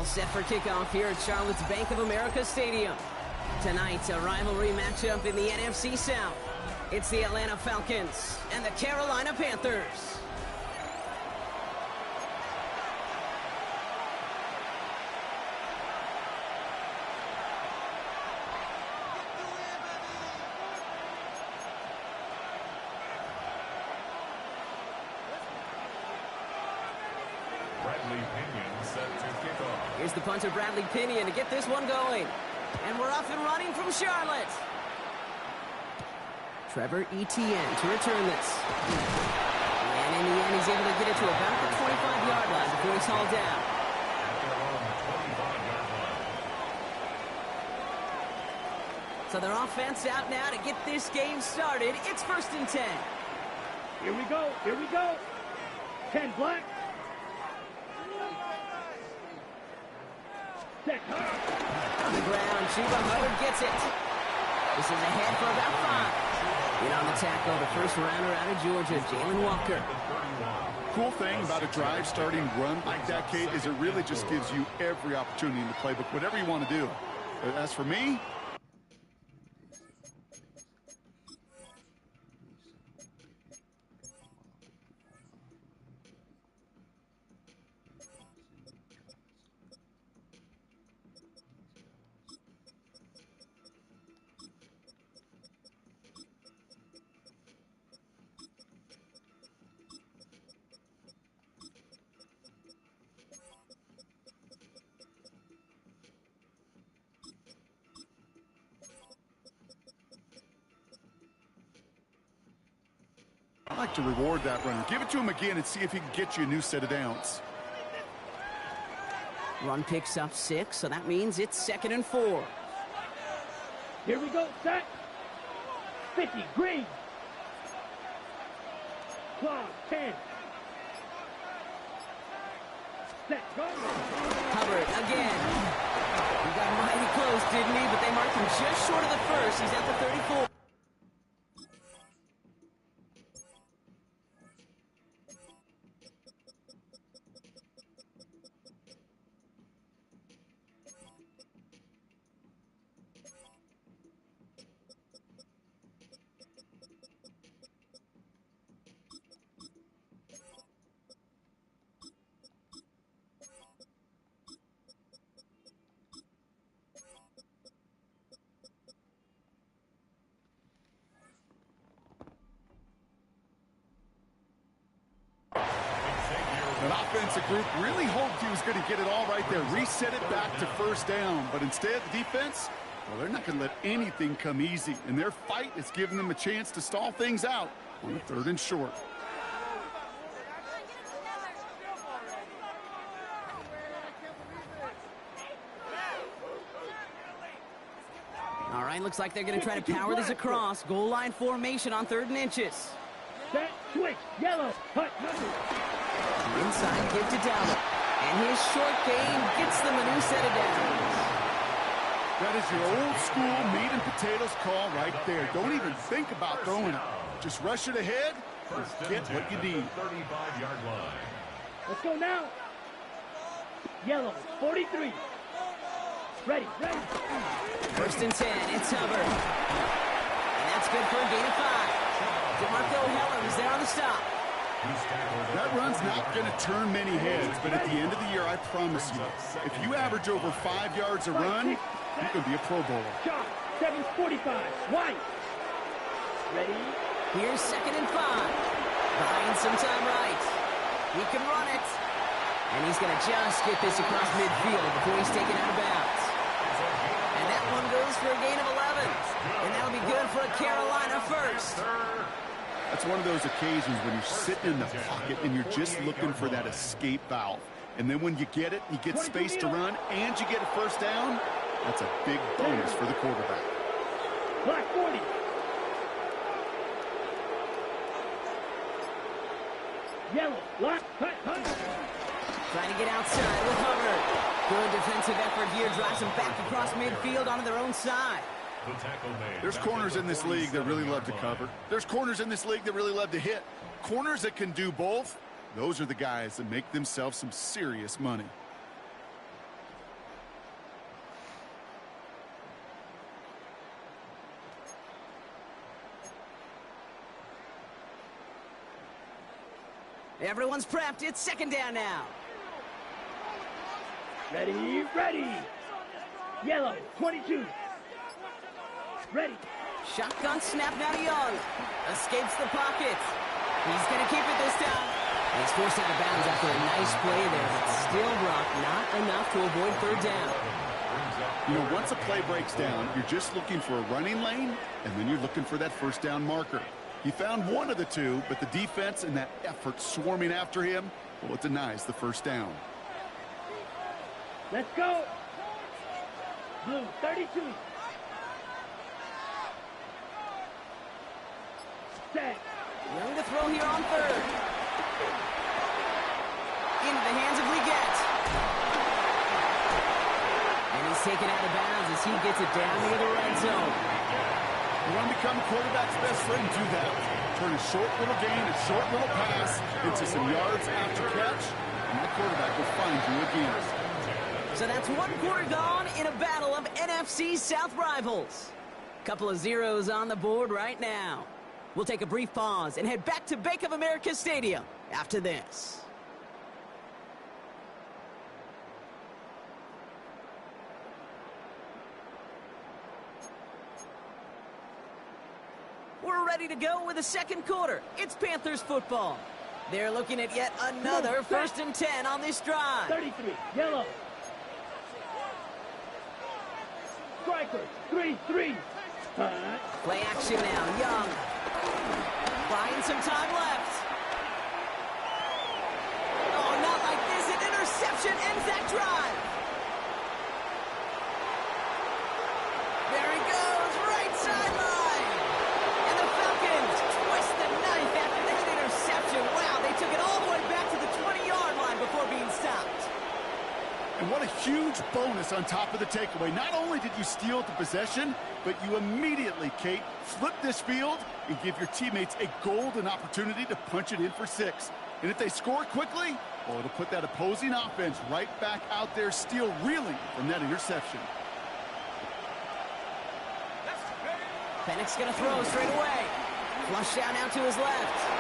All set for kickoff here at Charlotte's Bank of America Stadium. Tonight, a rivalry matchup in the NFC South. It's the Atlanta Falcons and the Carolina Panthers. Here's the punter, Bradley Pinion, to get this one going. And we're off and running from Charlotte. Trevor Etienne to return this. And in the end, he's able to get it to about the 25-yard line before he's hauled down. So their offense out now to get this game started. It's 1st and 10. Here we go. Here we go. 10 black. On the ground, Chuba Hubbard gets it. This is ahead for about 5. In on the tackle, the first rounder out of Georgia, Jalen Walker. Cool thing about a drive starting run like that, Kate, is it really just gives you every opportunity in the playbook, whatever you want to do. But as for me, I like to reward that runner. Give it to him again and see if he can get you a new set of downs. Run picks up 6, so that means it's 2nd and 4. Here we go, set. 50, green. Clock, 10. Set, go. Hubbard again. He got mighty close, didn't he? But they marked him just short of the first. He's at the 34. An offensive group really hoped he was going to get it all right there, reset it back to 1st down. But instead, the defense, well, they're not going to let anything come easy. And their fight is giving them a chance to stall things out on a 3rd and short. All right, looks like they're going to try to power this across. Goal line formation on 3rd and inches. Set, switch, yellow, hut, Inside, give to Dowdle. And his short gain gets them a new set of downs. That is your old school meat and potatoes call right there. Don't even think about throwing it. Just rush it ahead and get what you need. 35-yard line. Let's go now. Yellow, 43. Ready, ready. 1st and 10, it's Hubbard. And that's good for a gain of 5. DeMarco Heller is there on the stop. That run's not going to turn many heads, but at the end of the year, I promise you, if you average over 5 yards a run, you can be a Pro Bowler. Shot, 7:45, White. Ready? Here's 2nd and 5. Buying some time right. He can run it. And he's going to just get this across midfield before he's taken out of bounds. And that one goes for a gain of 11. And that'll be good for a Carolina first. That's one of those occasions when you're sitting in the pocket and you're just looking for that escape valve. And then when you get it, you get space to run, and you get a 1st down, that's a big bonus for the quarterback. Black 40. Yellow, black, hut. Trying to get outside with Hubbard. Good defensive effort here, drives them back across midfield onto their own side. There's corners in this league that really love to cover. There's corners in this league that really love to hit. Corners that can do both, those are the guys that make themselves some serious money. Everyone's prepped. It's second down now. Ready, ready. Yellow, 22. Ready. Shotgun snap now to Young. Escapes the pocket. He's going to keep it this time. And he's forced out of bounds after a nice play there, but still, Brock, not enough to avoid third down. You know, once a play breaks down, you're just looking for a running lane, and then you're looking for that first down marker. He found one of the two, but the defense and that effort swarming after him, well, it denies the first down. Let's go. Blue, 32. Set. Young to throw here on third. Into the hands of Leggett. And he's taken out of bounds as he gets it down near the red zone. You want to become a quarterback's best friend, do that. Turn a short little gain, a short little pass into some yards after catch, and that quarterback will find you again. So that's one quarter gone in a battle of NFC South rivals. Couple of zeros on the board right now. We'll take a brief pause and head back to Bank of America Stadium after this. We're ready to go with the second quarter. It's Panthers football. They're looking at yet another 1st and 10 on this drive. 33, yellow. Striker, 3-3. Play action now, Young. Buying some time left. Oh, not like this. An interception ends that drive. There he goes, right sideline. And the Falcons twist the knife after that interception. Wow, they took it all the way back to the 20-yard line before being stopped. And what a huge bonus on top of the takeaway. Not only did you steal the possession, but you immediately, Kate, flip this field and give your teammates a golden opportunity to punch it in for 6. And if they score quickly, well, it'll put that opposing offense right back out there still reeling from that interception. Pennick's going to throw straight away. Flush down out to his left.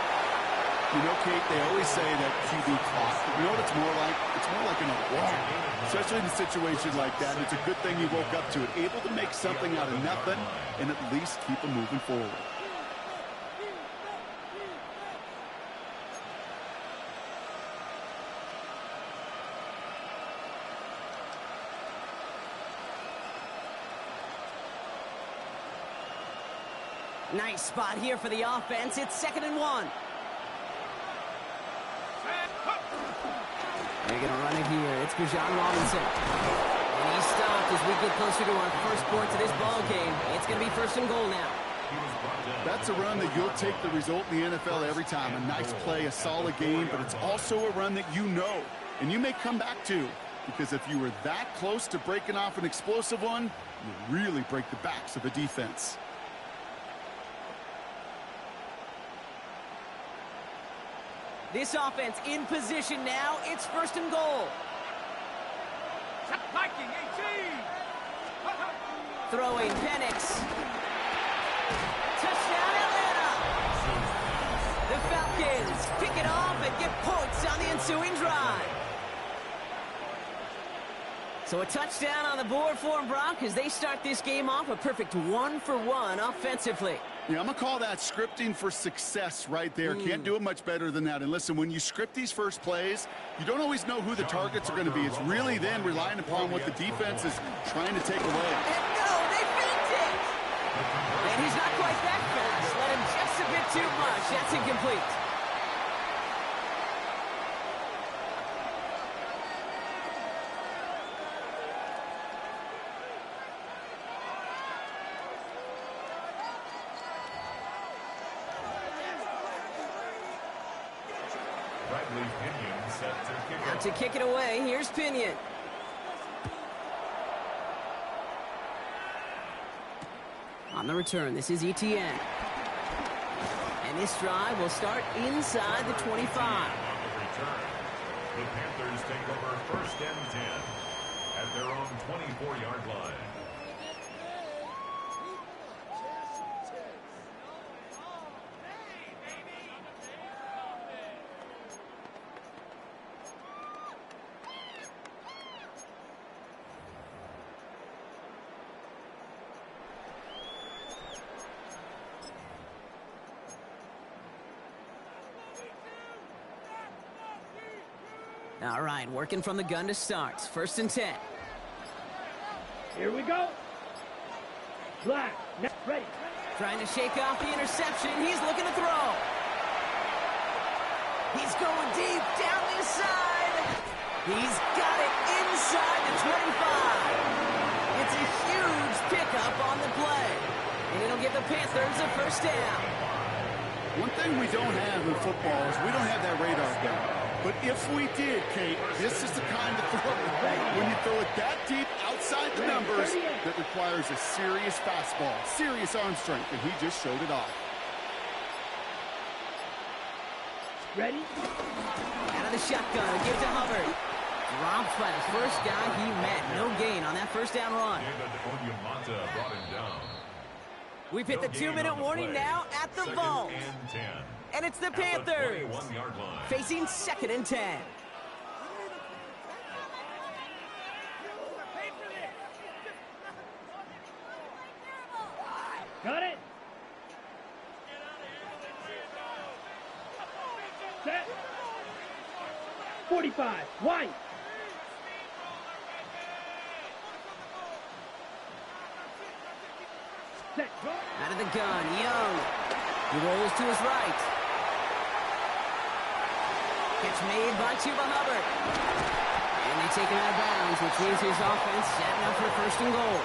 You know, Kate, they always say that QB clock. You know what it's more like? It's more like an alarm. Especially in a situation like that, it's a good thing you woke up to it. Able to make something out of nothing and at least keep them moving forward. Nice spot here for the offense. It's 2nd and 1. They're going to run it here. It's Bijan Robinson. And he's stopped as we get closer to our first points of this ball game. It's going to be 1st and goal now. That's a run that you'll take the result in the NFL every time. A nice play, a solid game, but it's also a run that you know and you may come back to, because if you were that close to breaking off an explosive one, you really break the backs of a defense. This offense in position now. It's 1st and goal. Viking 18. Throwing Penix. Touchdown Atlanta. The Falcons pick it off and get points on the ensuing drive. So a touchdown on the board for them, Brock, as they start this game off a perfect 1-for-1 offensively. Yeah, I'm going to call that scripting for success right there. Can't do it much better than that. And listen, when you script these first plays, you don't always know who the targets are going to be. It's really then relying upon what the defense is trying to take away. And no, they faked it! And he's not quite that fast. Let him just a bit too much. That's incomplete. To kick it away, here's Pinion. On the return, this is Etienne. And this drive will start inside the 25. The Panthers take over 1st and 10 at their own 24-yard line. All right, working from the gun to start. 1st and 10. Here we go. Black. Ready. Trying to shake off the interception. He's looking to throw. He's going deep down the side. He's got it inside the 25. It's a huge pickup on the play. And it'll give the Panthers a 1st down. One thing we don't have in football is we don't have that radar gun. But if we did, Kate, this is the kind of throw when you throw it that deep outside the numbers that requires a serious fastball, serious arm strength, and he just showed it off. Ready? Out of the shotgun, give to Hubbard. Dropped by the first guy he met. No gain on that 1st down run. We've hit the 2-minute warning now at the vault. And it's the Panthers facing 2nd and 10. Got it. Set. 45. White. Set. Out of the gun, Young. He rolls to his right. Catch made by Chuba Hubbard. And they take him out of bounds, which means his offense setting up for 1st and goal.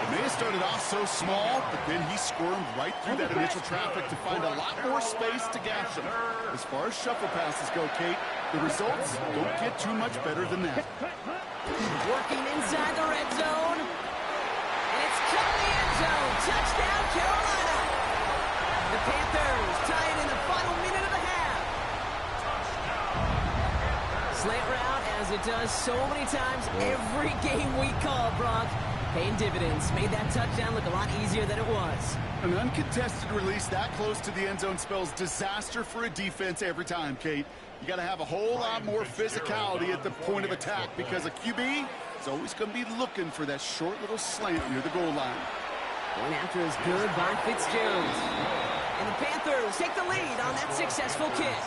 It may have started off so small, but then he squirmed right through that initial traffic to find a lot more space to gash him. As far as shuffle passes go, Kate, the results don't get too much better than that. Working inside the red zone. And it's cut in the end zone. Touchdown, Carolina. The Panthers tie it in the final minute of the half. Slant route, as it does so many times every game we call, Brock. Paying dividends. Made that touchdown look a lot easier than it was. An uncontested release that close to the end zone spells disaster for a defense every time, Kate. You got to have a whole lot more physicality at the point of attack because a QB is always going to be looking for that short little slant near the goal line. Going after is good by Fitzgerald. And the Panthers take the lead on that successful kick.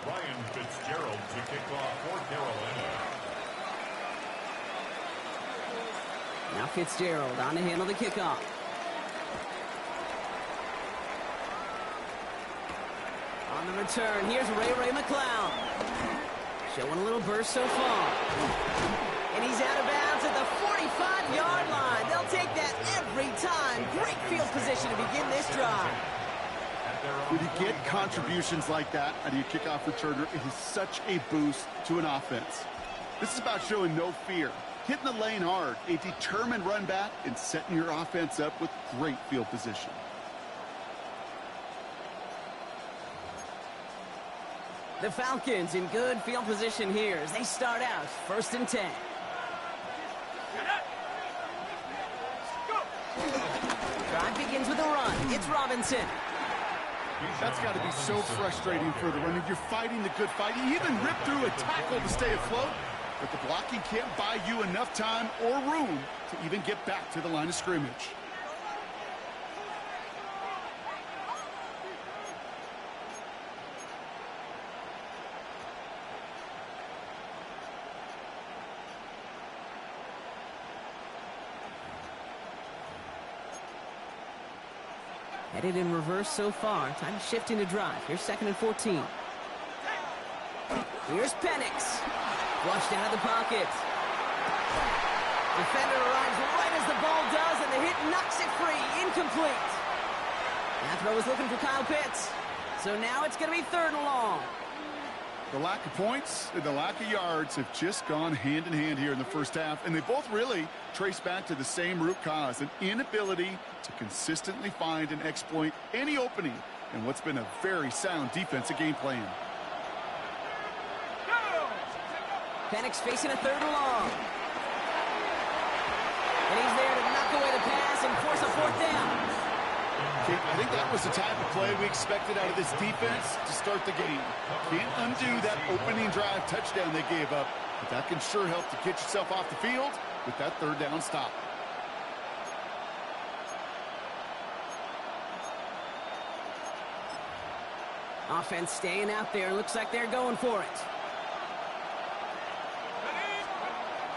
Ryan Fitzgerald to kick off for Carolina. Now Fitzgerald on to handle the kickoff. On the return, here's Ray McLeod. Showing a little burst so far. And he's out of bounds at the 45-yard line. They'll take that every time. Great field position to begin this drive. When you get contributions like that out of your kickoff returner, it is such a boost to an offense. This is about showing no fear, hitting the lane hard, a determined run back, and setting your offense up with great field position. The Falcons in good field position here as they start out 1st and 10. Drive begins with a run. It's Robinson. That's got to be so frustrating for the runner. You're fighting the good fight. You even rip through a tackle to stay afloat, but the blocking can't buy you enough time or room to even get back to the line of scrimmage. Headed in reverse so far. Time to shift into drive. Here's 2nd and 14. Here's Penix. Flushed out of the pocket. Defender arrives right as the ball does, and the hit knocks it free. Incomplete. That throw was looking for Kyle Pitts. So now it's going to be 3rd and long. The lack of points and the lack of yards have just gone hand in hand here in the first half, and they both really trace back to the same root cause, an inability to consistently find and exploit any opening in what's been a very sound defensive game plan. Penix facing a 3rd and long. And he's there to knock away the pass and force a fourth down. I think that was the type of play we expected out of this defense to start the game. Can't undo that opening drive touchdown they gave up, but that can sure help to get yourself off the field with that third down stop. Offense staying out there. Looks like they're going for it.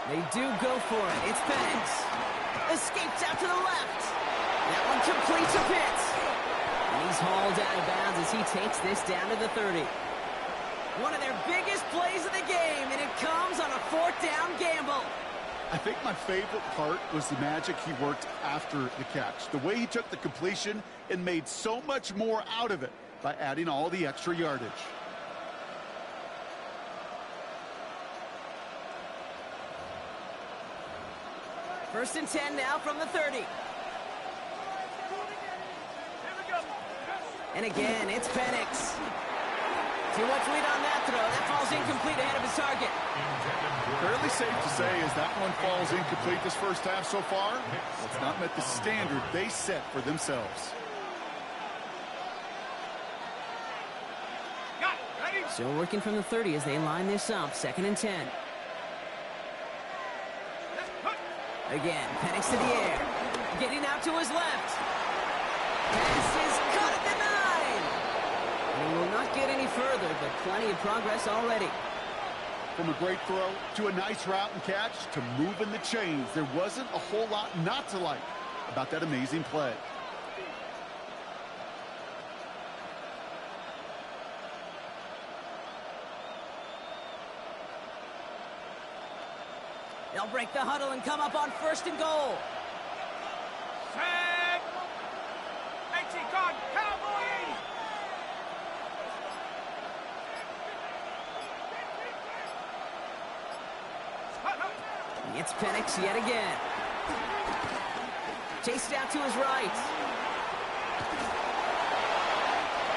They do go for it. It's Penix. Escapes out to the left. That one completes a Pitts. And he's hauled out of bounds as he takes this down to the 30. One of their biggest plays of the game, and it comes on a fourth down gamble. I think my favorite part was the magic he worked after the catch. The way he took the completion and made so much more out of it by adding all the extra yardage. First and 10 now from the 30. And again, it's Penix. Too much lead on that throw. That falls incomplete ahead of his target. Fairly safe to say as that one falls incomplete this first half so far, it's not met the standard they set for themselves. Still working from the 30 as they line this up. Second and 10. Again, Penix to the air. Getting out to his left. Pass is caught at the 9. And he will not get any further, but plenty of progress already. From a great throw to a nice route and catch to moving the chains, there wasn't a whole lot not to like about that amazing play. They'll break the huddle and come up on first and goal. Set. 18 card, Cowboy 80. It's Penix yet again. Chased out to his right.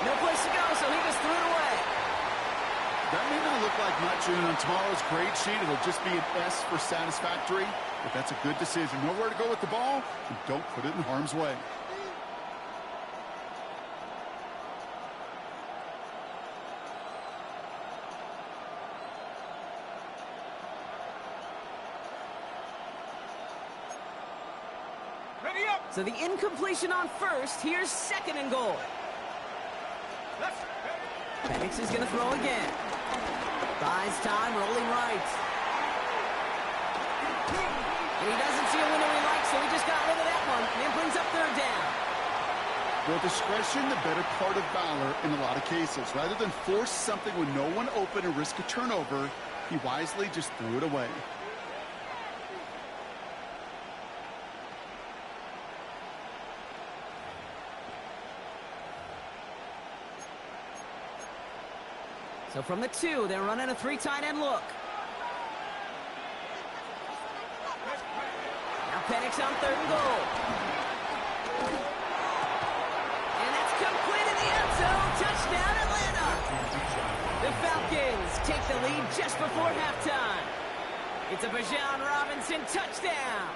No place to go, so he just threw it away. That may not look like much, and on tomorrow's grade sheet, it'll just be an S for satisfactory, but that's a good decision. Nowhere to go with the ball, and don't put it in harm's way. So the incompletion on first. Here's second and goal. Penix is going to throw again. Buys time, rolling right. And he doesn't see a window he likes, so he just got rid of that one. And brings up third down. Well, discretion, the better part of valor in a lot of cases. Rather than force something with no one open and risk a turnover, he wisely just threw it away. So from the 2, they're running a 3 tight end look. Now Penix on third and goal. And that's complete in the end zone. Touchdown, Atlanta. The Falcons take the lead just before halftime. It's a Bijan Robinson touchdown.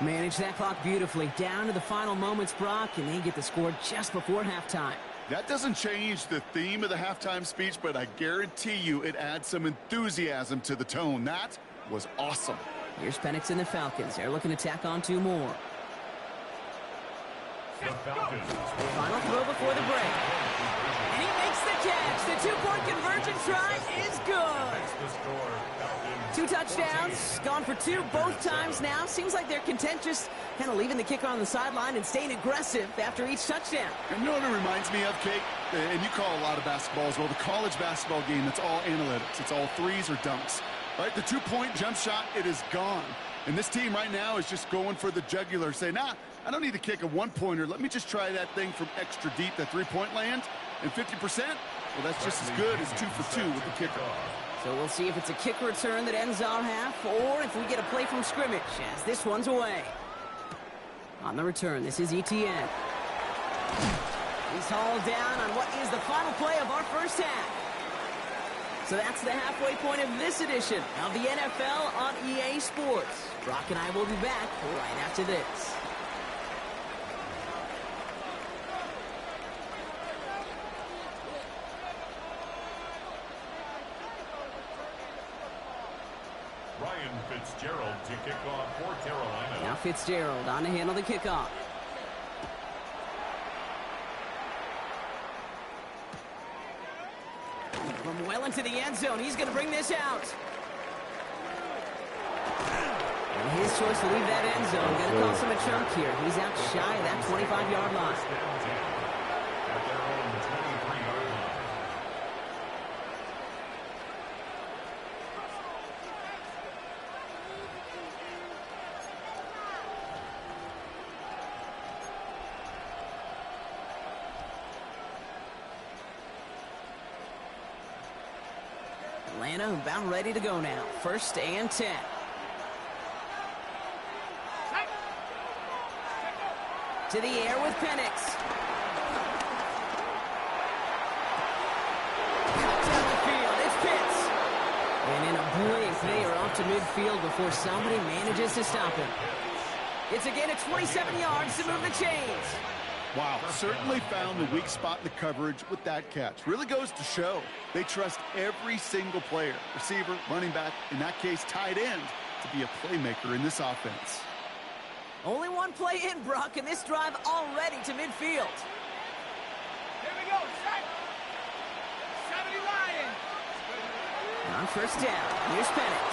Manage that clock beautifully. Down to the final moments, Brock, and they get the score just before halftime. That doesn't change the theme of the halftime speech, but I guarantee you it adds some enthusiasm to the tone. That was awesome. Here's Penix and the Falcons. They're looking to tack on 2 more. The Falcons. Final throw before the break. And he makes the catch. The 2-point conversion try is good. The score, Falcons 2 touchdowns, gone for 2 both times now. Seems like they're content just kind of leaving the kicker on the sideline and staying aggressive after each touchdown. And you know what it reminds me of, Kate? And you call a lot of basketball as well. The college basketball game, it's all analytics. It's all threes or dunks. Right? The 2-point jump shot, it is gone. And this team right now is just going for the jugular, saying, nah, I don't need to kick a 1-pointer. Let me just try that thing from extra deep, that 3-point land. And 50%, well, that's just as good as 2 for 2 with the kicker. So we'll see if it's a kick return that ends our half or if we get a play from scrimmage as this one's away. On the return, this is Etienne. He's hauled down on what is the final play of our first half. So that's the halfway point of this edition of the NFL on EA Sports. Brock and I will be back right after this. Ryan Fitzgerald to kick off for Carolina. Now Fitzgerald on to handle the kickoff. From well into the end zone, he's going to bring this out. And his choice to leave that end zone going to cost him a chunk here. He's out shy of that 25-yard line. At their own 23-yard line. Atlanta about ready to go now. 1st and 10. To the air with Penix. Cut down the field. It's Pitts. And in a blink, they are off to midfield before somebody manages to stop him. It's a gain of 27 yards to move the chains. Wow, certainly found the weak spot in the coverage with that catch. Really goes to show they trust every single player, receiver, running back, in that case, tight end, to be a playmaker in this offense. Only one play in, Brock, and this drive already to midfield. Here we go, set. 70 Lions. On 1st down, here's Penix.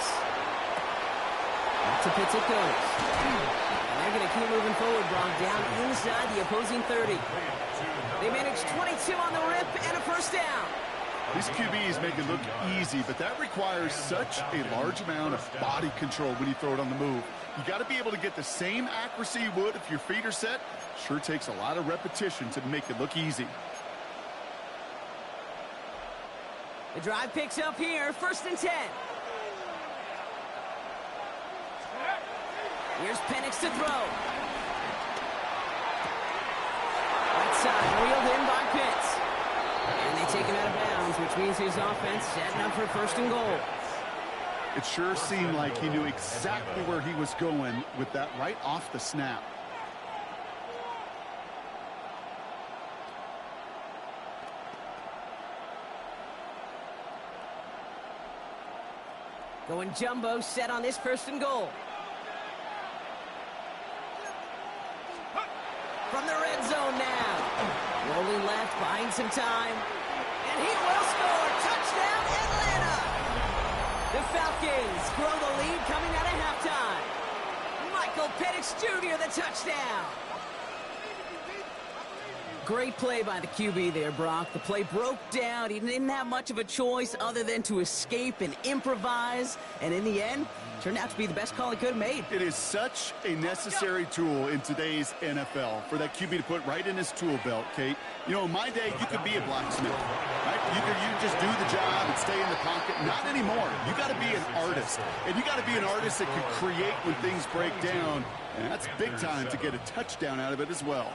Back to Pitts it goes. And they're going to keep moving forward, Brock, down inside the opposing 30. They managed 22 on the rip and a 1st down. These QBs make it look easy, but that requires such a large amount of body control when you throw it on the move. You got to be able to get the same accuracy you would if your feet are set. Sure takes a lot of repetition to make it look easy. The drive picks up here, 1st and 10. Here's Penix to throw. Right side, reeled in by Pitts. And they take him out of bounds, which means his offense setting up for 1st and goal. It sure seemed like he knew exactly where he was going with that right off the snap. Going jumbo set on this 1st and goal. From the red zone now. Rolling left, buying some time. And he will score. Touchdown, Atlanta. The Falcons grow the lead coming out of halftime. Michael Penix Jr., the touchdown. Great play by the QB there, Brock. The play broke down. He didn't have much of a choice other than to escape and improvise. And in the end, turned out to be the best call he could have made. It is such a necessary tool in today's NFL for that QB to put right in his tool belt, Kate. You know, in my day, you could be a blacksmith, right? You could just do the job and stay in the pocket. Not anymore. You got to be an artist. And you got to be an artist that can create when things break down. And that's big time to get a touchdown out of it as well.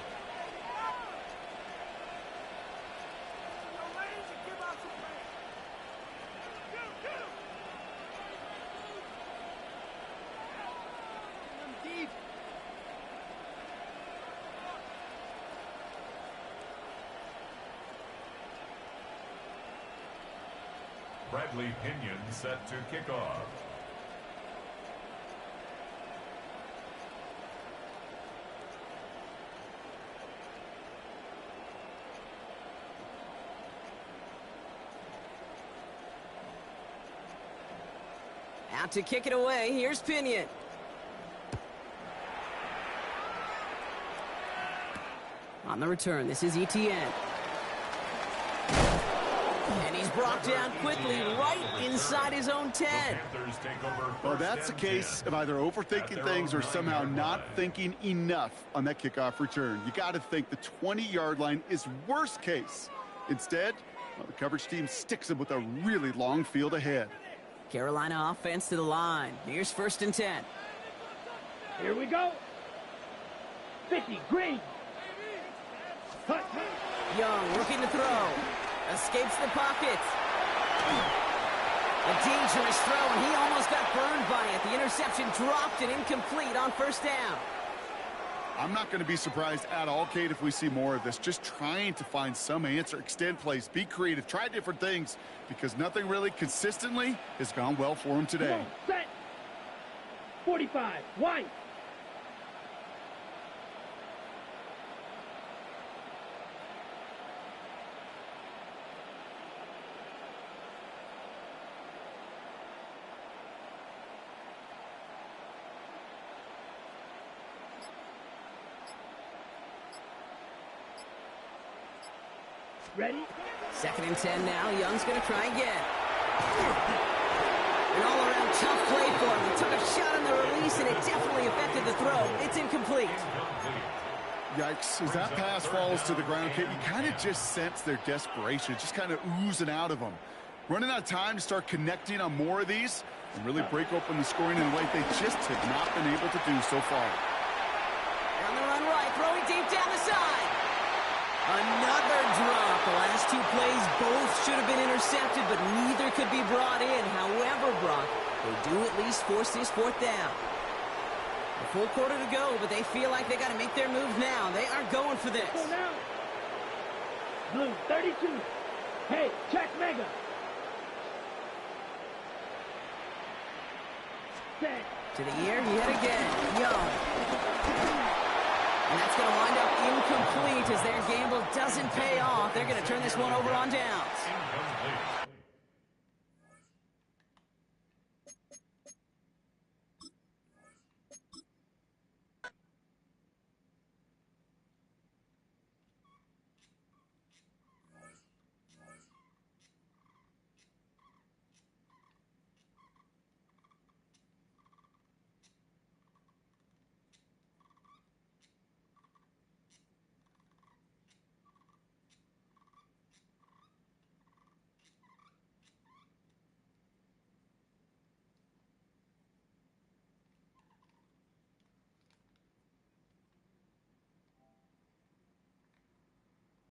Bradley Pinion set to kick off. Out to kick it away. Here's Pinion. On the return, this is Etienne. And he's brought down quickly right inside his own 10. Well, that's a case of either overthinking things or somehow not thinking enough on that kickoff return. You got to think the 20-yard line is worst case. Instead, well, the coverage team sticks him with a really long field ahead. Carolina offense to the line. Here's 1st and 10. Here we go. 50, green. Young looking to throw. Escapes the pocket. A dangerous throw, and he almost got burned by it. The interception dropped and incomplete on first down. I'm not going to be surprised at all, Kate, if we see more of this. Just trying to find some answer, extend plays, be creative, try different things, because nothing really consistently has gone well for him today. Come on, set. 45, White. Ready? 2nd and 10 now. Young's going to try again. An all-around tough play for him. He took a shot on the release, and it definitely affected the throw. It's incomplete. Yikes. As that pass falls to the ground, Kate, you kind of just sense their desperation, just kind of oozing out of them. Running out of time to start connecting on more of these and really break open the scoring in a way they just have not been able to do so far. On the run right, throwing deep down the side. Another drop. The last two plays both should have been intercepted, but neither could be brought in. However, Brock, they do at least force this 4th down. A full quarter to go, but they feel like they got to make their move now. They are going for this. Go now. Blue, 32. Hey, check Mega. Set. To the air yet again. Young. And that's going to wind up incomplete as their gamble doesn't pay off. They're going to turn this one over on downs.